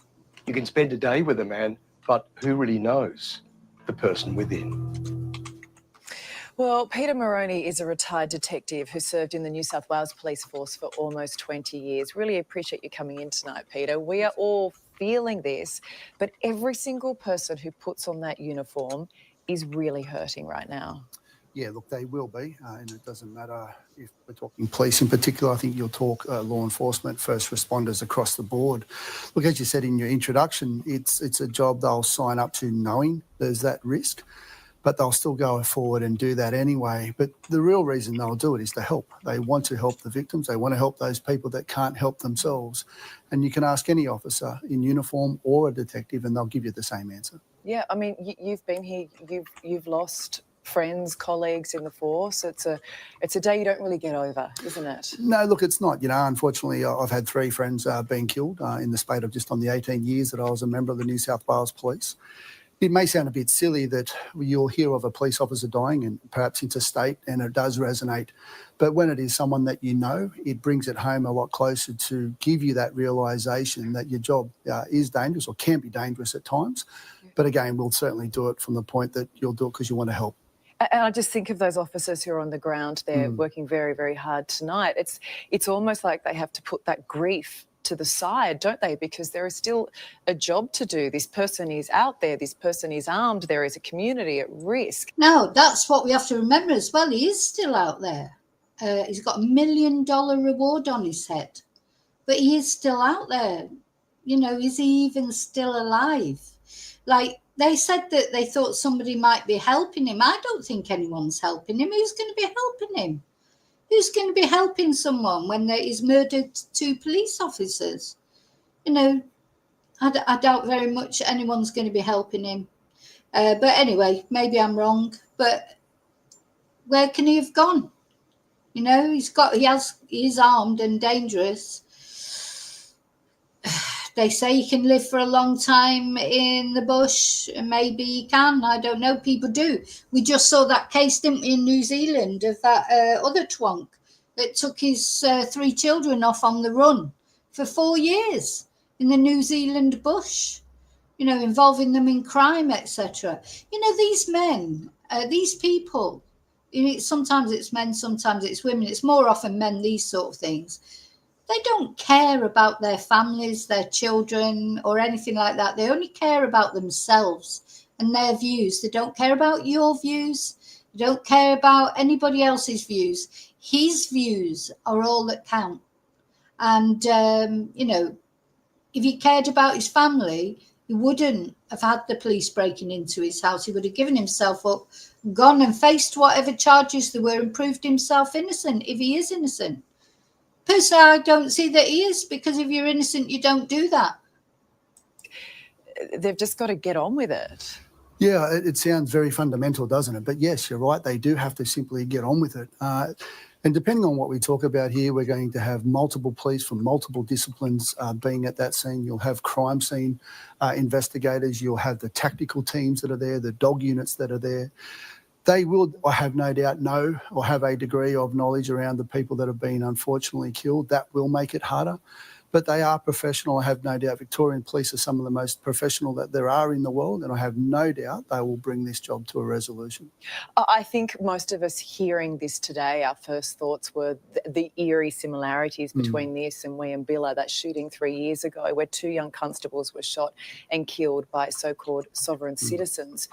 Q: You can spend a day with a man, but who really knows the person within?
G: Well, Peter Moroney is a retired detective who served in the New South Wales Police Force for almost 20 years. Really appreciate you coming in tonight, Peter. We are all feeling this, but every single person who puts on that uniform is really hurting right now.
R: Yeah, look, they will be, and it doesn't matter if we're talking police in particular. I think you'll talk law enforcement, first responders across the board. Look, as you said in your introduction, it's a job they'll sign up to knowing there's that risk, but they'll still go forward and do that anyway. But the real reason they'll do it is to help. They want to help the victims. They want to help those people that can't help themselves. And you can ask any officer in uniform or a detective, and they'll give you the same answer.
G: Yeah, I mean, you've been here, you've lost friends, colleagues in the force. It's a day you don't really get over, isn't it?
R: No, look, it's not. You know, unfortunately, I've had 3 friends being killed in the spate of just on the 18 years that I was a member of the New South Wales Police. It may sound a bit silly that you'll hear of a police officer dying and perhaps interstate, and it does resonate. But when it is someone that you know, it brings it home a lot closer to give you that realisation that your job is dangerous or can be dangerous at times. But again, we'll certainly do it from the point that you'll do it because you want to help.
G: And I just think of those officers who are on the ground there working very, very hard tonight. It's almost like they have to put that grief to the side, don't they? Because there is still a job to do. This person is out there. This person is armed. There is a community at risk.
A: No, that's what we have to remember as well. He is still out there. He's got $1 million reward on his head, but he is still out there. You know, is he even still alive? Like, they said that they thought somebody might be helping him. I don't think anyone's helping him. Who's going to be helping him? Who's going to be helping someone when he's murdered 2 police officers? You know, I doubt very much anyone's going to be helping him. But anyway, maybe I'm wrong. But where can he have gone? You know, he's armed and dangerous. They say he can live for a long time in the bush, and maybe he can. I don't know. People do. We just saw that case, didn't we, in New Zealand of that other twonk that took his 3 children off on the run for 4 years in the New Zealand bush, you know, involving them in crime, etc. You know, these men, these people, you know, sometimes it's men, sometimes it's women. It's more often men, these sort of things. They don't care about their families, their children, or anything like that. They only care about themselves and their views. They don't care about your views. They don't care about anybody else's views. His views are all that count. And, you know, if he cared about his family, He wouldn't have had the police breaking into his house. He would have given himself up, gone and faced whatever charges there were and proved himself innocent if he is innocent. Personally, I don't see that he is, because if you're innocent, you don't do that.
G: They've just got to get on with it.
R: Yeah, it sounds very fundamental, doesn't it? But yes, you're right. They do have to simply get on with it. And depending on what we talk about here, we're going to have multiple police from multiple disciplines being at that scene. You'll have crime scene investigators. You'll have the tactical teams that are there, the dog units that are there. They will, I have no doubt, know or have a degree of knowledge around the people that have been unfortunately killed. That will make it harder. But they are professional. I have no doubt Victorian police are some of the most professional that there are in the world, and I have no doubt they will bring this job to a resolution.
G: I think most of us hearing this today, our first thoughts were the eerie similarities between this and Wieambilla, that shooting 3 years ago where 2 young constables were shot and killed by so-called sovereign citizens.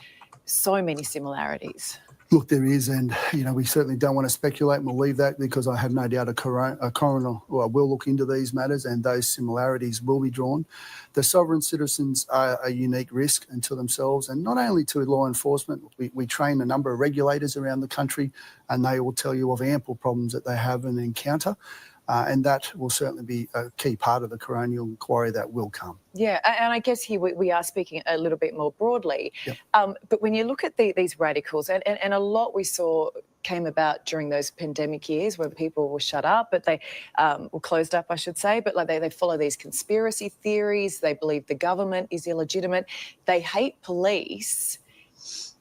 G: So many similarities.
R: Look, there is, and we certainly don't want to speculate, and we'll leave that, because I have no doubt a coroner will look into these matters and those similarities will be drawn. The sovereign citizens are a unique risk unto themselves, and not only to law enforcement. We train a number of regulators around the country, and they will tell you of ample problems that they have and encounter. And that will certainly be a key part of the coronial inquiry that will come.
G: Yeah, and I guess here we are speaking a little bit more broadly.
R: Yep.
G: But when you look at these radicals, and a lot we saw came about during those pandemic years where people were shut up, but they were closed up, I should say, but like they follow these conspiracy theories. They believe the government is illegitimate. They hate police.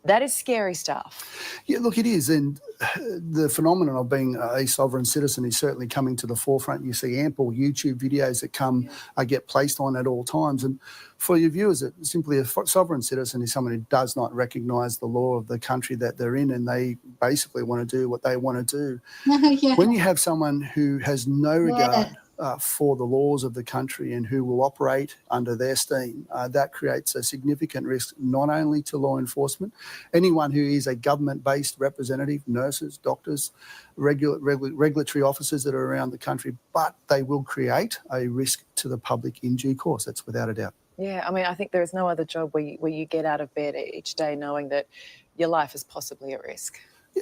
G: That is scary stuff.
R: Yeah, look, it is. And the phenomenon of being a sovereign citizen is certainly coming to the forefront. You see ample YouTube videos that get placed on at all times. And for your viewers, simply a sovereign citizen is someone who does not recognise the law of the country that they're in, and they basically want to do what they want to do.
A: Yeah.
R: When you have someone who has no regard for the laws of the country and who will operate under their steam, that creates a significant risk not only to law enforcement, anyone who is a government-based representative, nurses, doctors, regulatory officers that are around the country, but they will create a risk to the public in due course. That's without a doubt.
G: Yeah, I mean, I think there is no other job where you get out of bed each day knowing that your life is possibly at risk.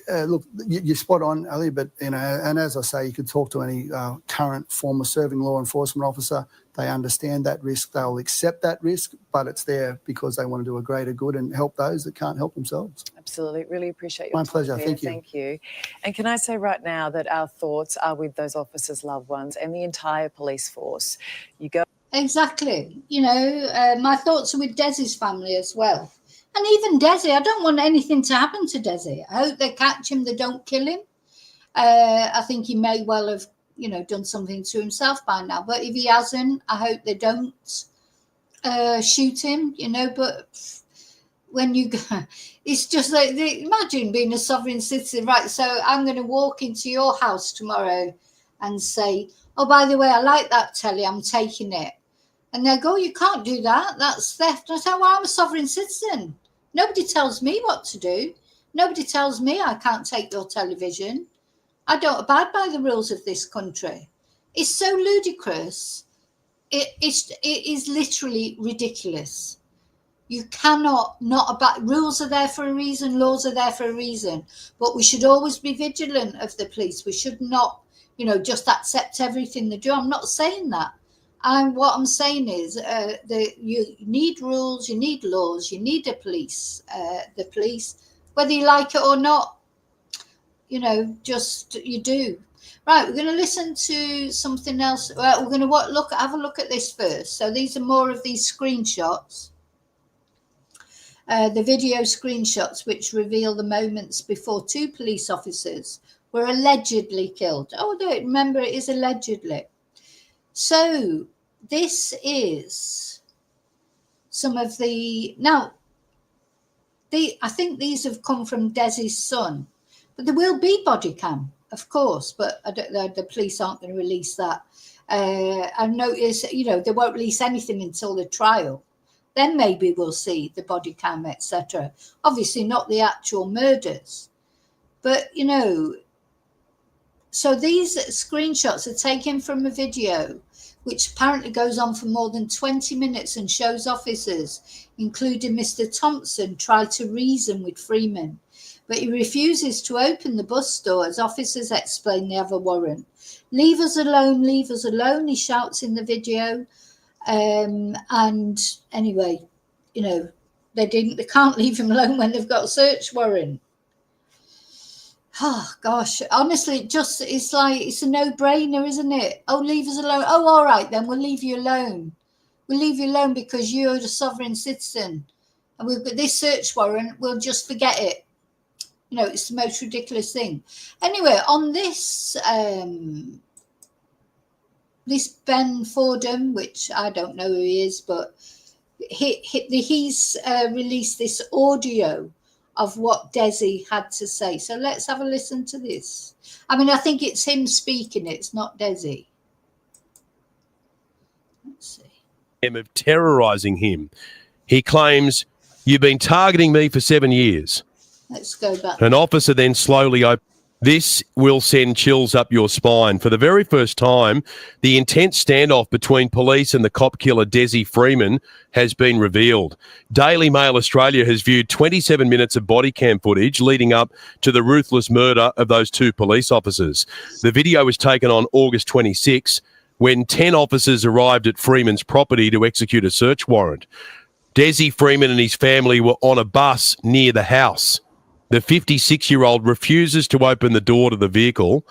R: Look, you're spot on, Ali, but, and as I say, you could talk to any current former serving law enforcement officer. They understand that risk. They'll accept that risk, but it's there because they want to do a greater good and help those that can't help themselves.
G: Absolutely. Really appreciate your
R: My
G: time,
R: pleasure.
G: Peter.
R: Thank you.
G: Thank you. And can I say right now that our thoughts are with those officers' loved ones and the entire police force. You go.
A: Exactly. My thoughts are with Dezi's family as well. And even Dezi, I don't want anything to happen to Dezi. I hope they catch him, they don't kill him. I think he may well have, done something to himself by now. But if he hasn't, I hope they don't shoot him, But when you go, it's just like, imagine being a sovereign citizen, right? So I'm going to walk into your house tomorrow and say, oh, by the way, I like that telly, I'm taking it. And they go, you can't do that. That's theft. And I say, well, I'm a sovereign citizen. Nobody tells me what to do. Nobody tells me I can't take your television. I don't abide by the rules of this country. It's so ludicrous. It is literally ridiculous. You cannot not abide. Rules are there for a reason. Laws are there for a reason. But we should always be vigilant of the police. We should not, just accept everything they do. I'm not saying that. What I'm saying is you need rules, you need laws, you need the police, whether you like it or not, you do. Right, we're going to listen to something else. We're going to have a look at this first. So these are more of these screenshots, the video screenshots, which reveal the moments before 2 police officers were allegedly killed. Oh, no, remember, it is allegedly. So this is some of the, I think these have come from Dezi's son, but there will be body cam, of course, but the police aren't going to release that. I notice, they won't release anything until the trial. Then maybe we'll see the body cam, etc. Obviously not the actual murders, but, so these screenshots are taken from a video which apparently goes on for more than 20 minutes and shows officers, including Mr. Thompson, try to reason with Freeman. But he refuses to open the bus door as officers explain they have a warrant. Leave us alone, he shouts in the video. And anyway, you know, they can't leave him alone when they've got a search warrant. Oh gosh, honestly, it's like it's a no-brainer, isn't it? Oh, leave us alone. Oh, all right, then we'll leave you alone. We'll leave you alone because you're a sovereign citizen, and we've got this search warrant. We'll just forget it. You know, it's the most ridiculous thing. Anyway, on this this Ben Fordham, which I don't know who he is, but he's released this audio of what Dezi had to say. So let's have a listen to this. I mean, I think it's him speaking. It's not Dezi. Let's see.
S: Of terrorising him. He claims, "You've been targeting me for 7 years."
A: Let's go back.
S: An officer then slowly opened. This will send chills up your spine. For the very first time, the intense standoff between police and the cop killer Dezi Freeman has been revealed. Daily Mail Australia has viewed 27 minutes of body cam footage leading up to the ruthless murder of those two police officers. The video was taken on August 26 when 10 officers arrived at Freeman's property to execute a search warrant. Dezi Freeman and his family were on a bus near the house. The 56-year-old refuses to open the door to the vehicle.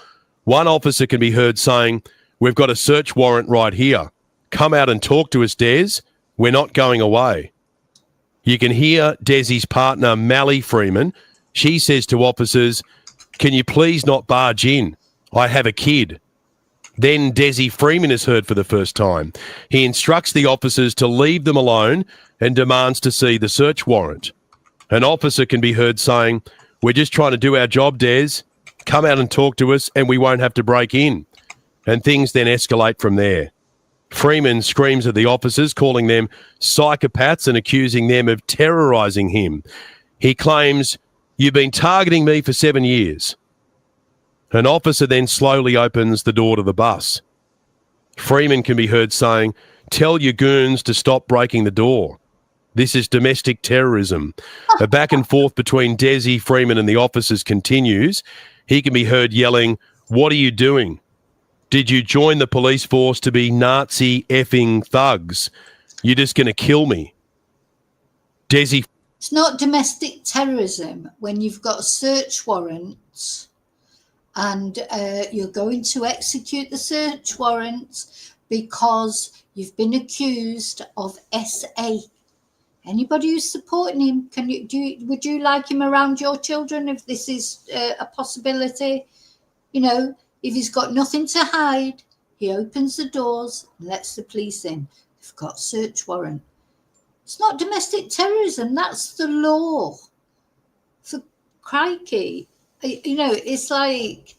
S: One officer can be heard saying, "We've got a search warrant right here. Come out and talk to us, Des. We're not going away." You can hear Dezi's partner, Mally Freeman. She says to officers, "Can you please not barge in? I have a kid." Then Dezi Freeman is heard for the first time. He instructs the officers to leave them alone and demands to see the search warrant. An officer can be heard saying, "We're just trying to do our job, Des. Come out and talk to us and we won't have to break in." And things then escalate from there. Freeman screams at the officers, calling them psychopaths and accusing them of terrorising him. He claims, "You've been targeting me for 7 years." An officer then slowly opens the door to the bus. Freeman can be heard saying, "Tell your goons to stop breaking the door. This is domestic terrorism." A back and forth between Dezi Freeman and the officers continues. He can be heard yelling, "What are you doing? Did you join the police force to be Nazi effing thugs? You're just going to kill me." Dezi.
A: It's not domestic terrorism when you've got a search warrant and you're going to execute the search warrant because you've been accused of SA. Anybody who's supporting him, would you like him around your children if this is a possibility? You know, if he's got nothing to hide, he opens the doors and lets the police in. They've got a search warrant. It's not domestic terrorism. That's the law. For crikey. You know, it's like,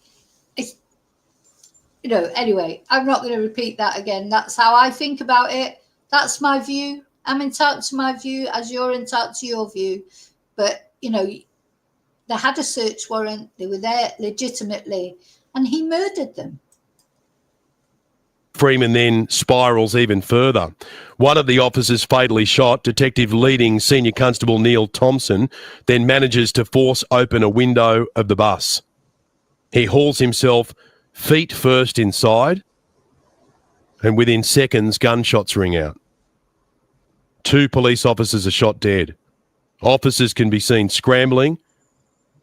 A: you know, anyway, I'm not going to repeat that again. That's how I think about it. That's my view. I'm entitled to my view as you're entitled to your view. But, you know, they had a search warrant. They were there legitimately. And he murdered them.
S: Freeman then spirals even further. One of the officers fatally shot, Detective leading Senior Constable Neil Thompson, then manages to force open a window of the bus. He hauls himself feet first inside, and within seconds, gunshots ring out. 2 police officers are shot dead. Officers can be seen scrambling,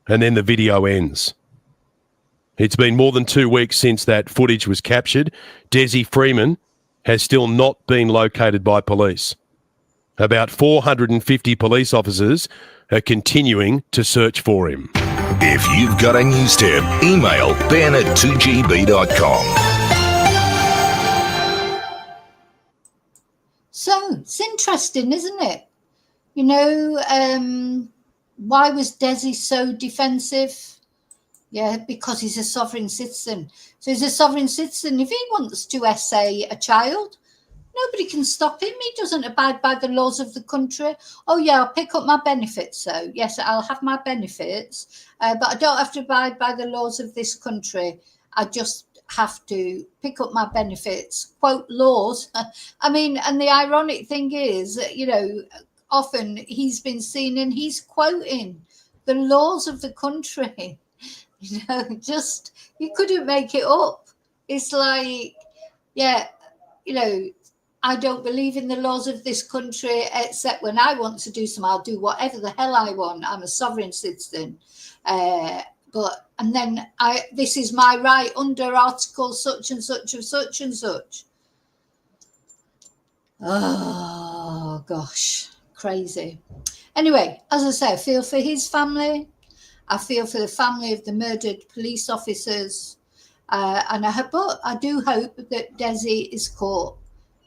S: and then the video ends. It's been more than 2 weeks since that footage was captured. Dezi Freeman has still not been located by police. About 450 police officers are continuing to search for him.
T: If you've got a news tip, email ben@2gb.com.
A: So it's interesting, isn't it? You know, why was Dezi so defensive? Yeah, because he's a sovereign citizen. So he's a sovereign citizen. If he wants to essay a child, nobody can stop him. He doesn't abide by the laws of the country. Oh, yeah, I'll pick up my benefits. So, yes, I'll have my benefits, but I don't have to abide by the laws of this country. have to pick up my benefits, quote laws. I mean, and the ironic thing is that, you know, often he's been seen and he's quoting the laws of the country. You know, just, you couldn't make it up. It's like, yeah, you know, I don't believe in the laws of this country, except when I want to do something, I'll do whatever the hell I want. I'm a sovereign citizen. And then this is my right under article such and such of such and such. Oh, gosh, crazy. Anyway, as I say, I feel for his family. I feel for the family of the murdered police officers. And I do hope that Dezi is caught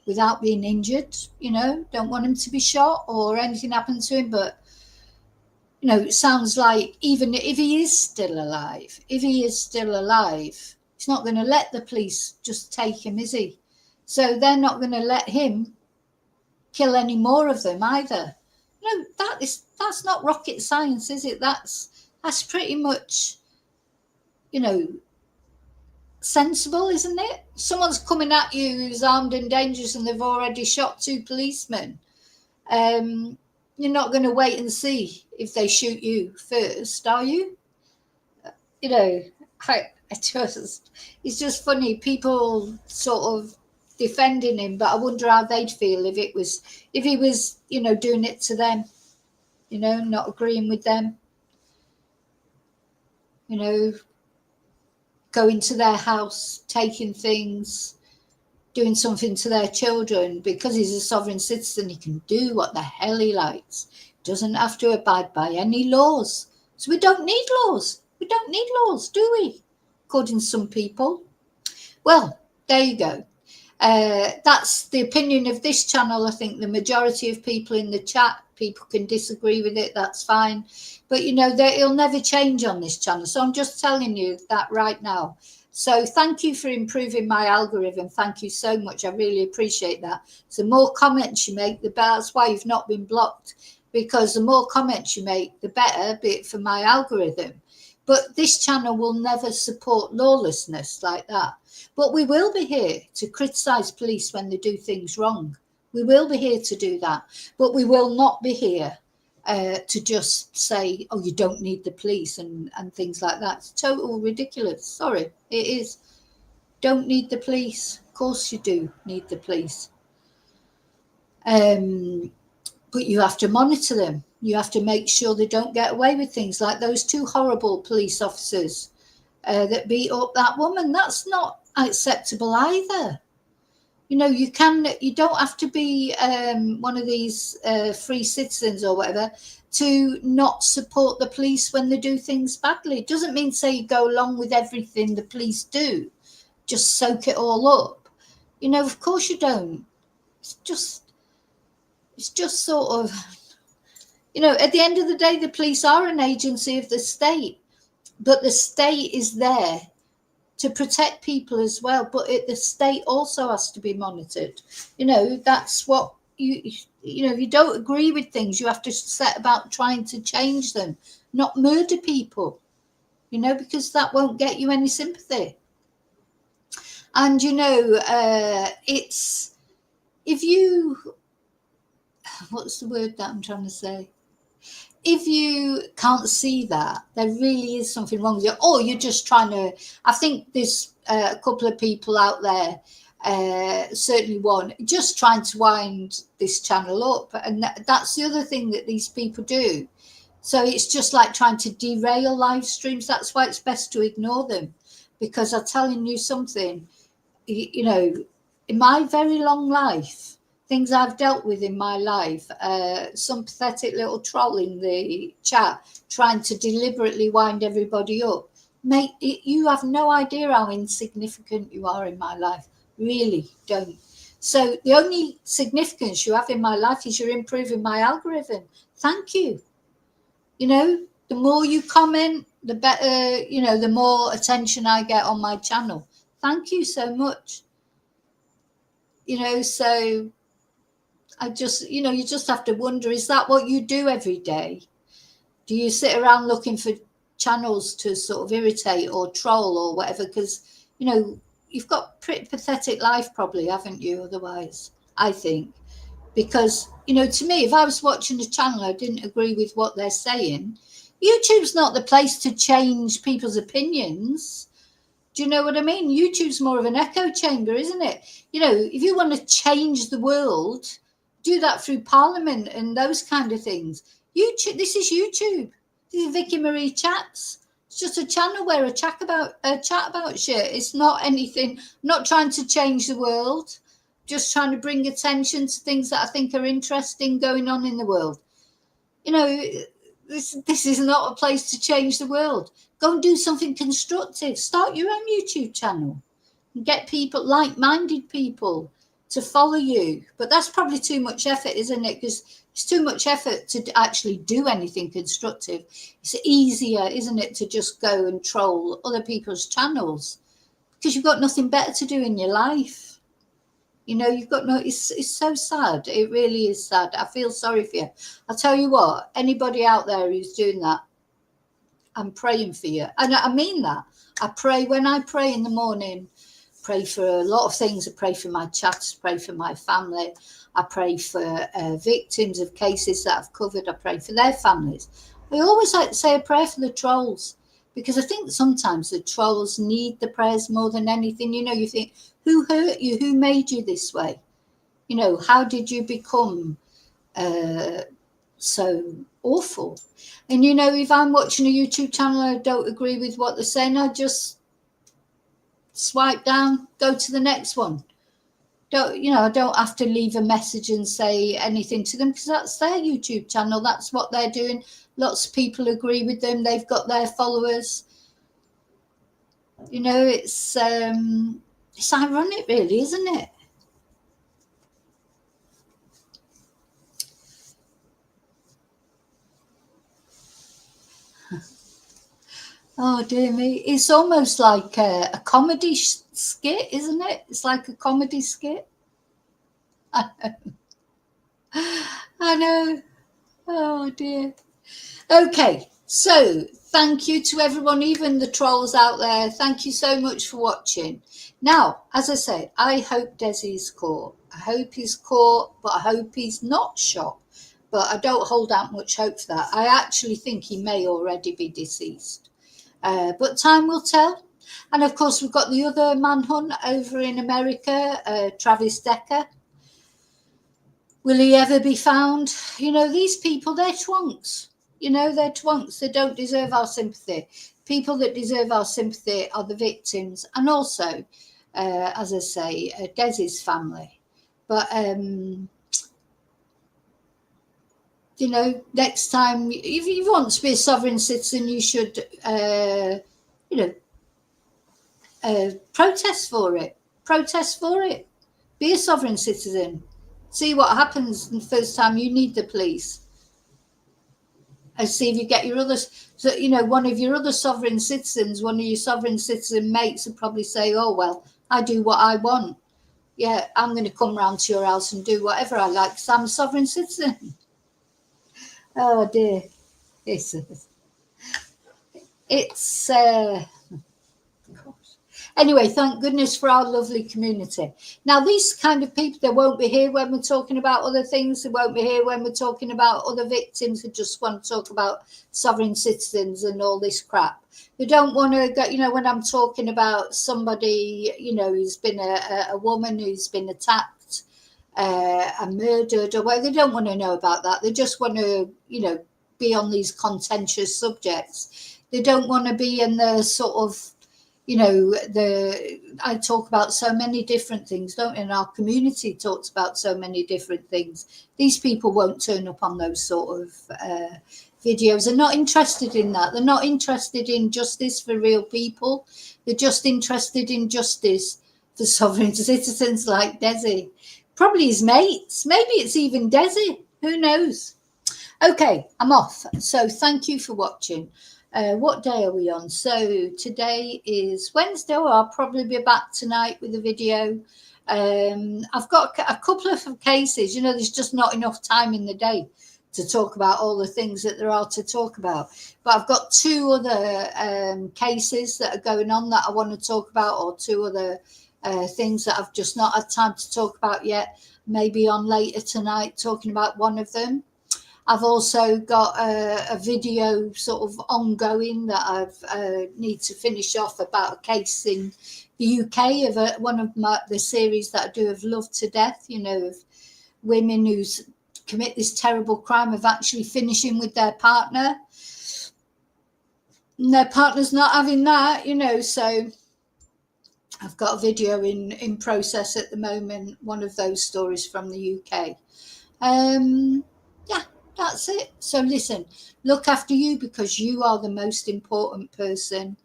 A: without being injured. You know, don't want him to be shot or anything happen to him. But, you know, it sounds like even if he is still alive, he's not going to let the police just take him, is he? So they're not going to let him kill any more of them either. No, that's not rocket science, is it? That's pretty much, you know, sensible, isn't it? Someone's coming at you who's armed and dangerous and they've already shot 2 policemen. You're not going to wait and see if they shoot you first, are you? You know, it's just funny, people sort of defending him, but I wonder how they'd feel if he was, you know, doing it to them, you know, not agreeing with them, you know, going to their house, taking things, doing something to their children. Because he's a sovereign citizen, he can do what the hell he likes. Doesn't have to abide by any laws. So we don't need laws. We don't need laws, do we? According to some people. Well, there you go. That's the opinion of this channel. I think the majority of people in the chat, people can disagree with it, that's fine. But, you know, it'll never change on this channel. So I'm just telling you that right now. So thank you for improving my algorithm. Thank you so much. I really appreciate that. So the more comments you make, the better. That's why you've not been blocked, because the more comments you make, the better, be it for my algorithm. But this channel will never support lawlessness like that. But we will be here to criticise police when they do things wrong. We will be here to do that. But we will not be here to just say, oh, you don't need the police and things like that. It's total ridiculous. Sorry, it is. Don't need the police. Of course you do need the police. But you have to monitor them. You have to make sure they don't get away with things like those 2 horrible police officers that beat up that woman. That's not acceptable either. You know, you don't have to be one of these free citizens or whatever to not support the police when they do things badly. It doesn't mean say you go along with everything the police do, just soak it all up. You know, of course you don't. It's just sort of, you know, at the end of the day, the police are an agency of the state, but the state is there to protect people as well. But the state also has to be monitored. You know, that's what you know, if you don't agree with things, you have to set about trying to change them, not murder people, you know, because that won't get you any sympathy. And, you know, it's, if you, what's the word that I'm trying to say? If you can't see that, there really is something wrong with you. Or you're just trying to, I think there's a couple of people out there, certainly one, just trying to wind this channel up. And that's the other thing that these people do. So it's just like trying to derail live streams. That's why it's best to ignore them. Because I'm telling you something, you know, in my very long life, things I've dealt with in my life, some pathetic little troll in the chat trying to deliberately wind everybody up. Mate, you have no idea how insignificant you are in my life. Really don't. So the only significance you have in my life is you're improving my algorithm. Thank you. You know, the more you comment, the better, you know, the more attention I get on my channel. Thank you so much. You know, so I just, you know, you just have to wonder, is that what you do every day? Do you sit around looking for channels to sort of irritate or troll or whatever? Because, you know, you've got pretty pathetic life probably, haven't you? Otherwise, I think, because, you know, to me, if I was watching a channel I didn't agree with what they're saying, YouTube's not the place to change people's opinions. Do you know what I mean? YouTube's more of an echo chamber, isn't it? You know, if you want to change the world, do that through Parliament and those kind of things. YouTube, this is YouTube. This is Vicky Marie Chats. It's just a channel where I chat about shit. It's not anything. I'm not trying to change the world. Just trying to bring attention to things that I think are interesting going on in the world. You know, this is not a place to change the world. Go and do something constructive. Start your own YouTube channel and get people, like-minded people, to follow you. But that's probably too much effort, isn't it? Because it's too much effort to actually do anything constructive. It's easier, isn't it, to just go and troll other people's channels because you've got nothing better to do in your life. You know, you've got no, it's so sad. It really is sad. I feel sorry for you. I'll tell you what, anybody out there who's doing that, I'm praying for you. And I mean that. I pray, when I pray in the morning, pray for a lot of things. I pray for my chats, pray for my family. I pray for victims of cases that I've covered. I pray for their families. I always like to say a prayer for the trolls, because I think sometimes the trolls need the prayers more than anything. You know, you think, who hurt you? Who made you this way? You know, how did you become so awful? And, you know, if I'm watching a YouTube channel and I don't agree with what they're saying, I just swipe down, go to the next one. I don't have to leave a message and say anything to them because that's their YouTube channel. That's what they're doing. Lots of people agree with them. They've got their followers. You know, it's ironic, really, isn't it? Oh, dear me. It's almost like a comedy skit, isn't it? It's like a comedy skit. I know. Oh, dear. Okay, so thank you to everyone, even the trolls out there. Thank you so much for watching. Now, as I say, I hope Dezi's caught. I hope he's caught, but I hope he's not shot. But I don't hold out much hope for that. I actually think he may already be deceased. But time will tell. And of course, we've got the other manhunt over in America, Travis Decker. Will he ever be found? You know, these people, they're twonks. You know, they're twonks. They don't deserve our sympathy. People that deserve our sympathy are the victims. And also, as I say, Dezi's family. But, you know, next time, if you want to be a sovereign citizen, you should, protest for it. Protest for it. Be a sovereign citizen. See what happens the first time you need the police. And see if you get your other, so, you know, one of your other sovereign citizens, one of your sovereign citizen mates would probably say, oh, well, I do what I want. Yeah, I'm going to come round to your house and do whatever I like because I'm a sovereign citizen. Oh, dear. Anyway, thank goodness for our lovely community. Now, these kind of people, they won't be here when we're talking about other things. They won't be here when we're talking about other victims who just want to talk about sovereign citizens and all this crap. They don't want to go, you know, when I'm talking about somebody, you know, who's been a woman who's been attacked and murdered or whatever, they don't want to know about that. They just want to, you know, be on these contentious subjects. They don't want to be in the sort of, you know, I talk about so many different things, don't I? And our community talks about so many different things. These people won't turn up on those sort of videos. They're not interested in that. They're not interested in justice for real people. They're just interested in justice for sovereign citizens like Dezi. Probably his mates. Maybe it's even Dezi. Who knows? Okay, I'm off. So thank you for watching. What day are we on? So today is Wednesday. Well, I'll probably be back tonight with a video. I've got a couple of cases. You know, there's just not enough time in the day to talk about all the things that there are to talk about. But I've got 2 other cases that are going on that I want to talk about, or 2 other things that I've just not had time to talk about yet. Maybe on later tonight talking about one of them. I've also got a video sort of ongoing that I need to finish off about a case in the UK of one of the series that I do of Love to Death, you know, of women who commit this terrible crime of actually finishing with their partner. And their partner's not having that, you know, so I've got a video in process at the moment, one of those stories from the UK. Yeah, that's it. So listen, look after you, because you are the most important person.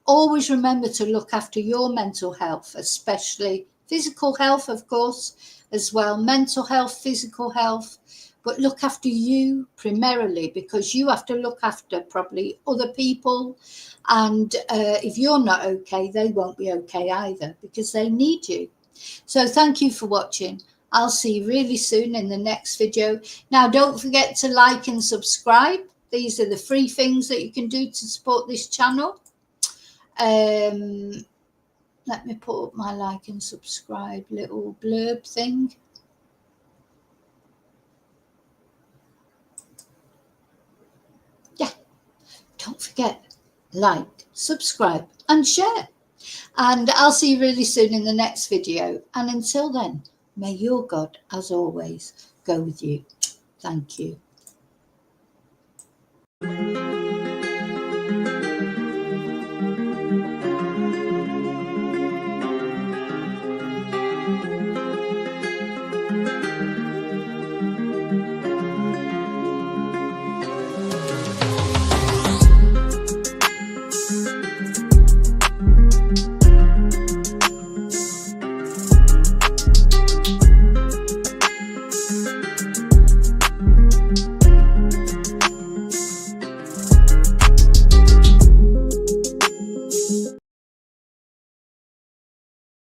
A: Always remember to look after your mental health, especially physical health, of course, as well. Mental health, physical health, but look after you primarily, because you have to look after probably other people. And if you're not okay, they won't be okay either, because they need you. So thank you for watching. I'll see you really soon in the next video. Now, don't forget to like and subscribe. These are the free things that you can do to support this channel. Let me put up my like and subscribe little blurb thing. Yeah, don't forget, like, subscribe and share. And I'll see you really soon in the next video. And until then, may your God, as always, go with you. Thank you.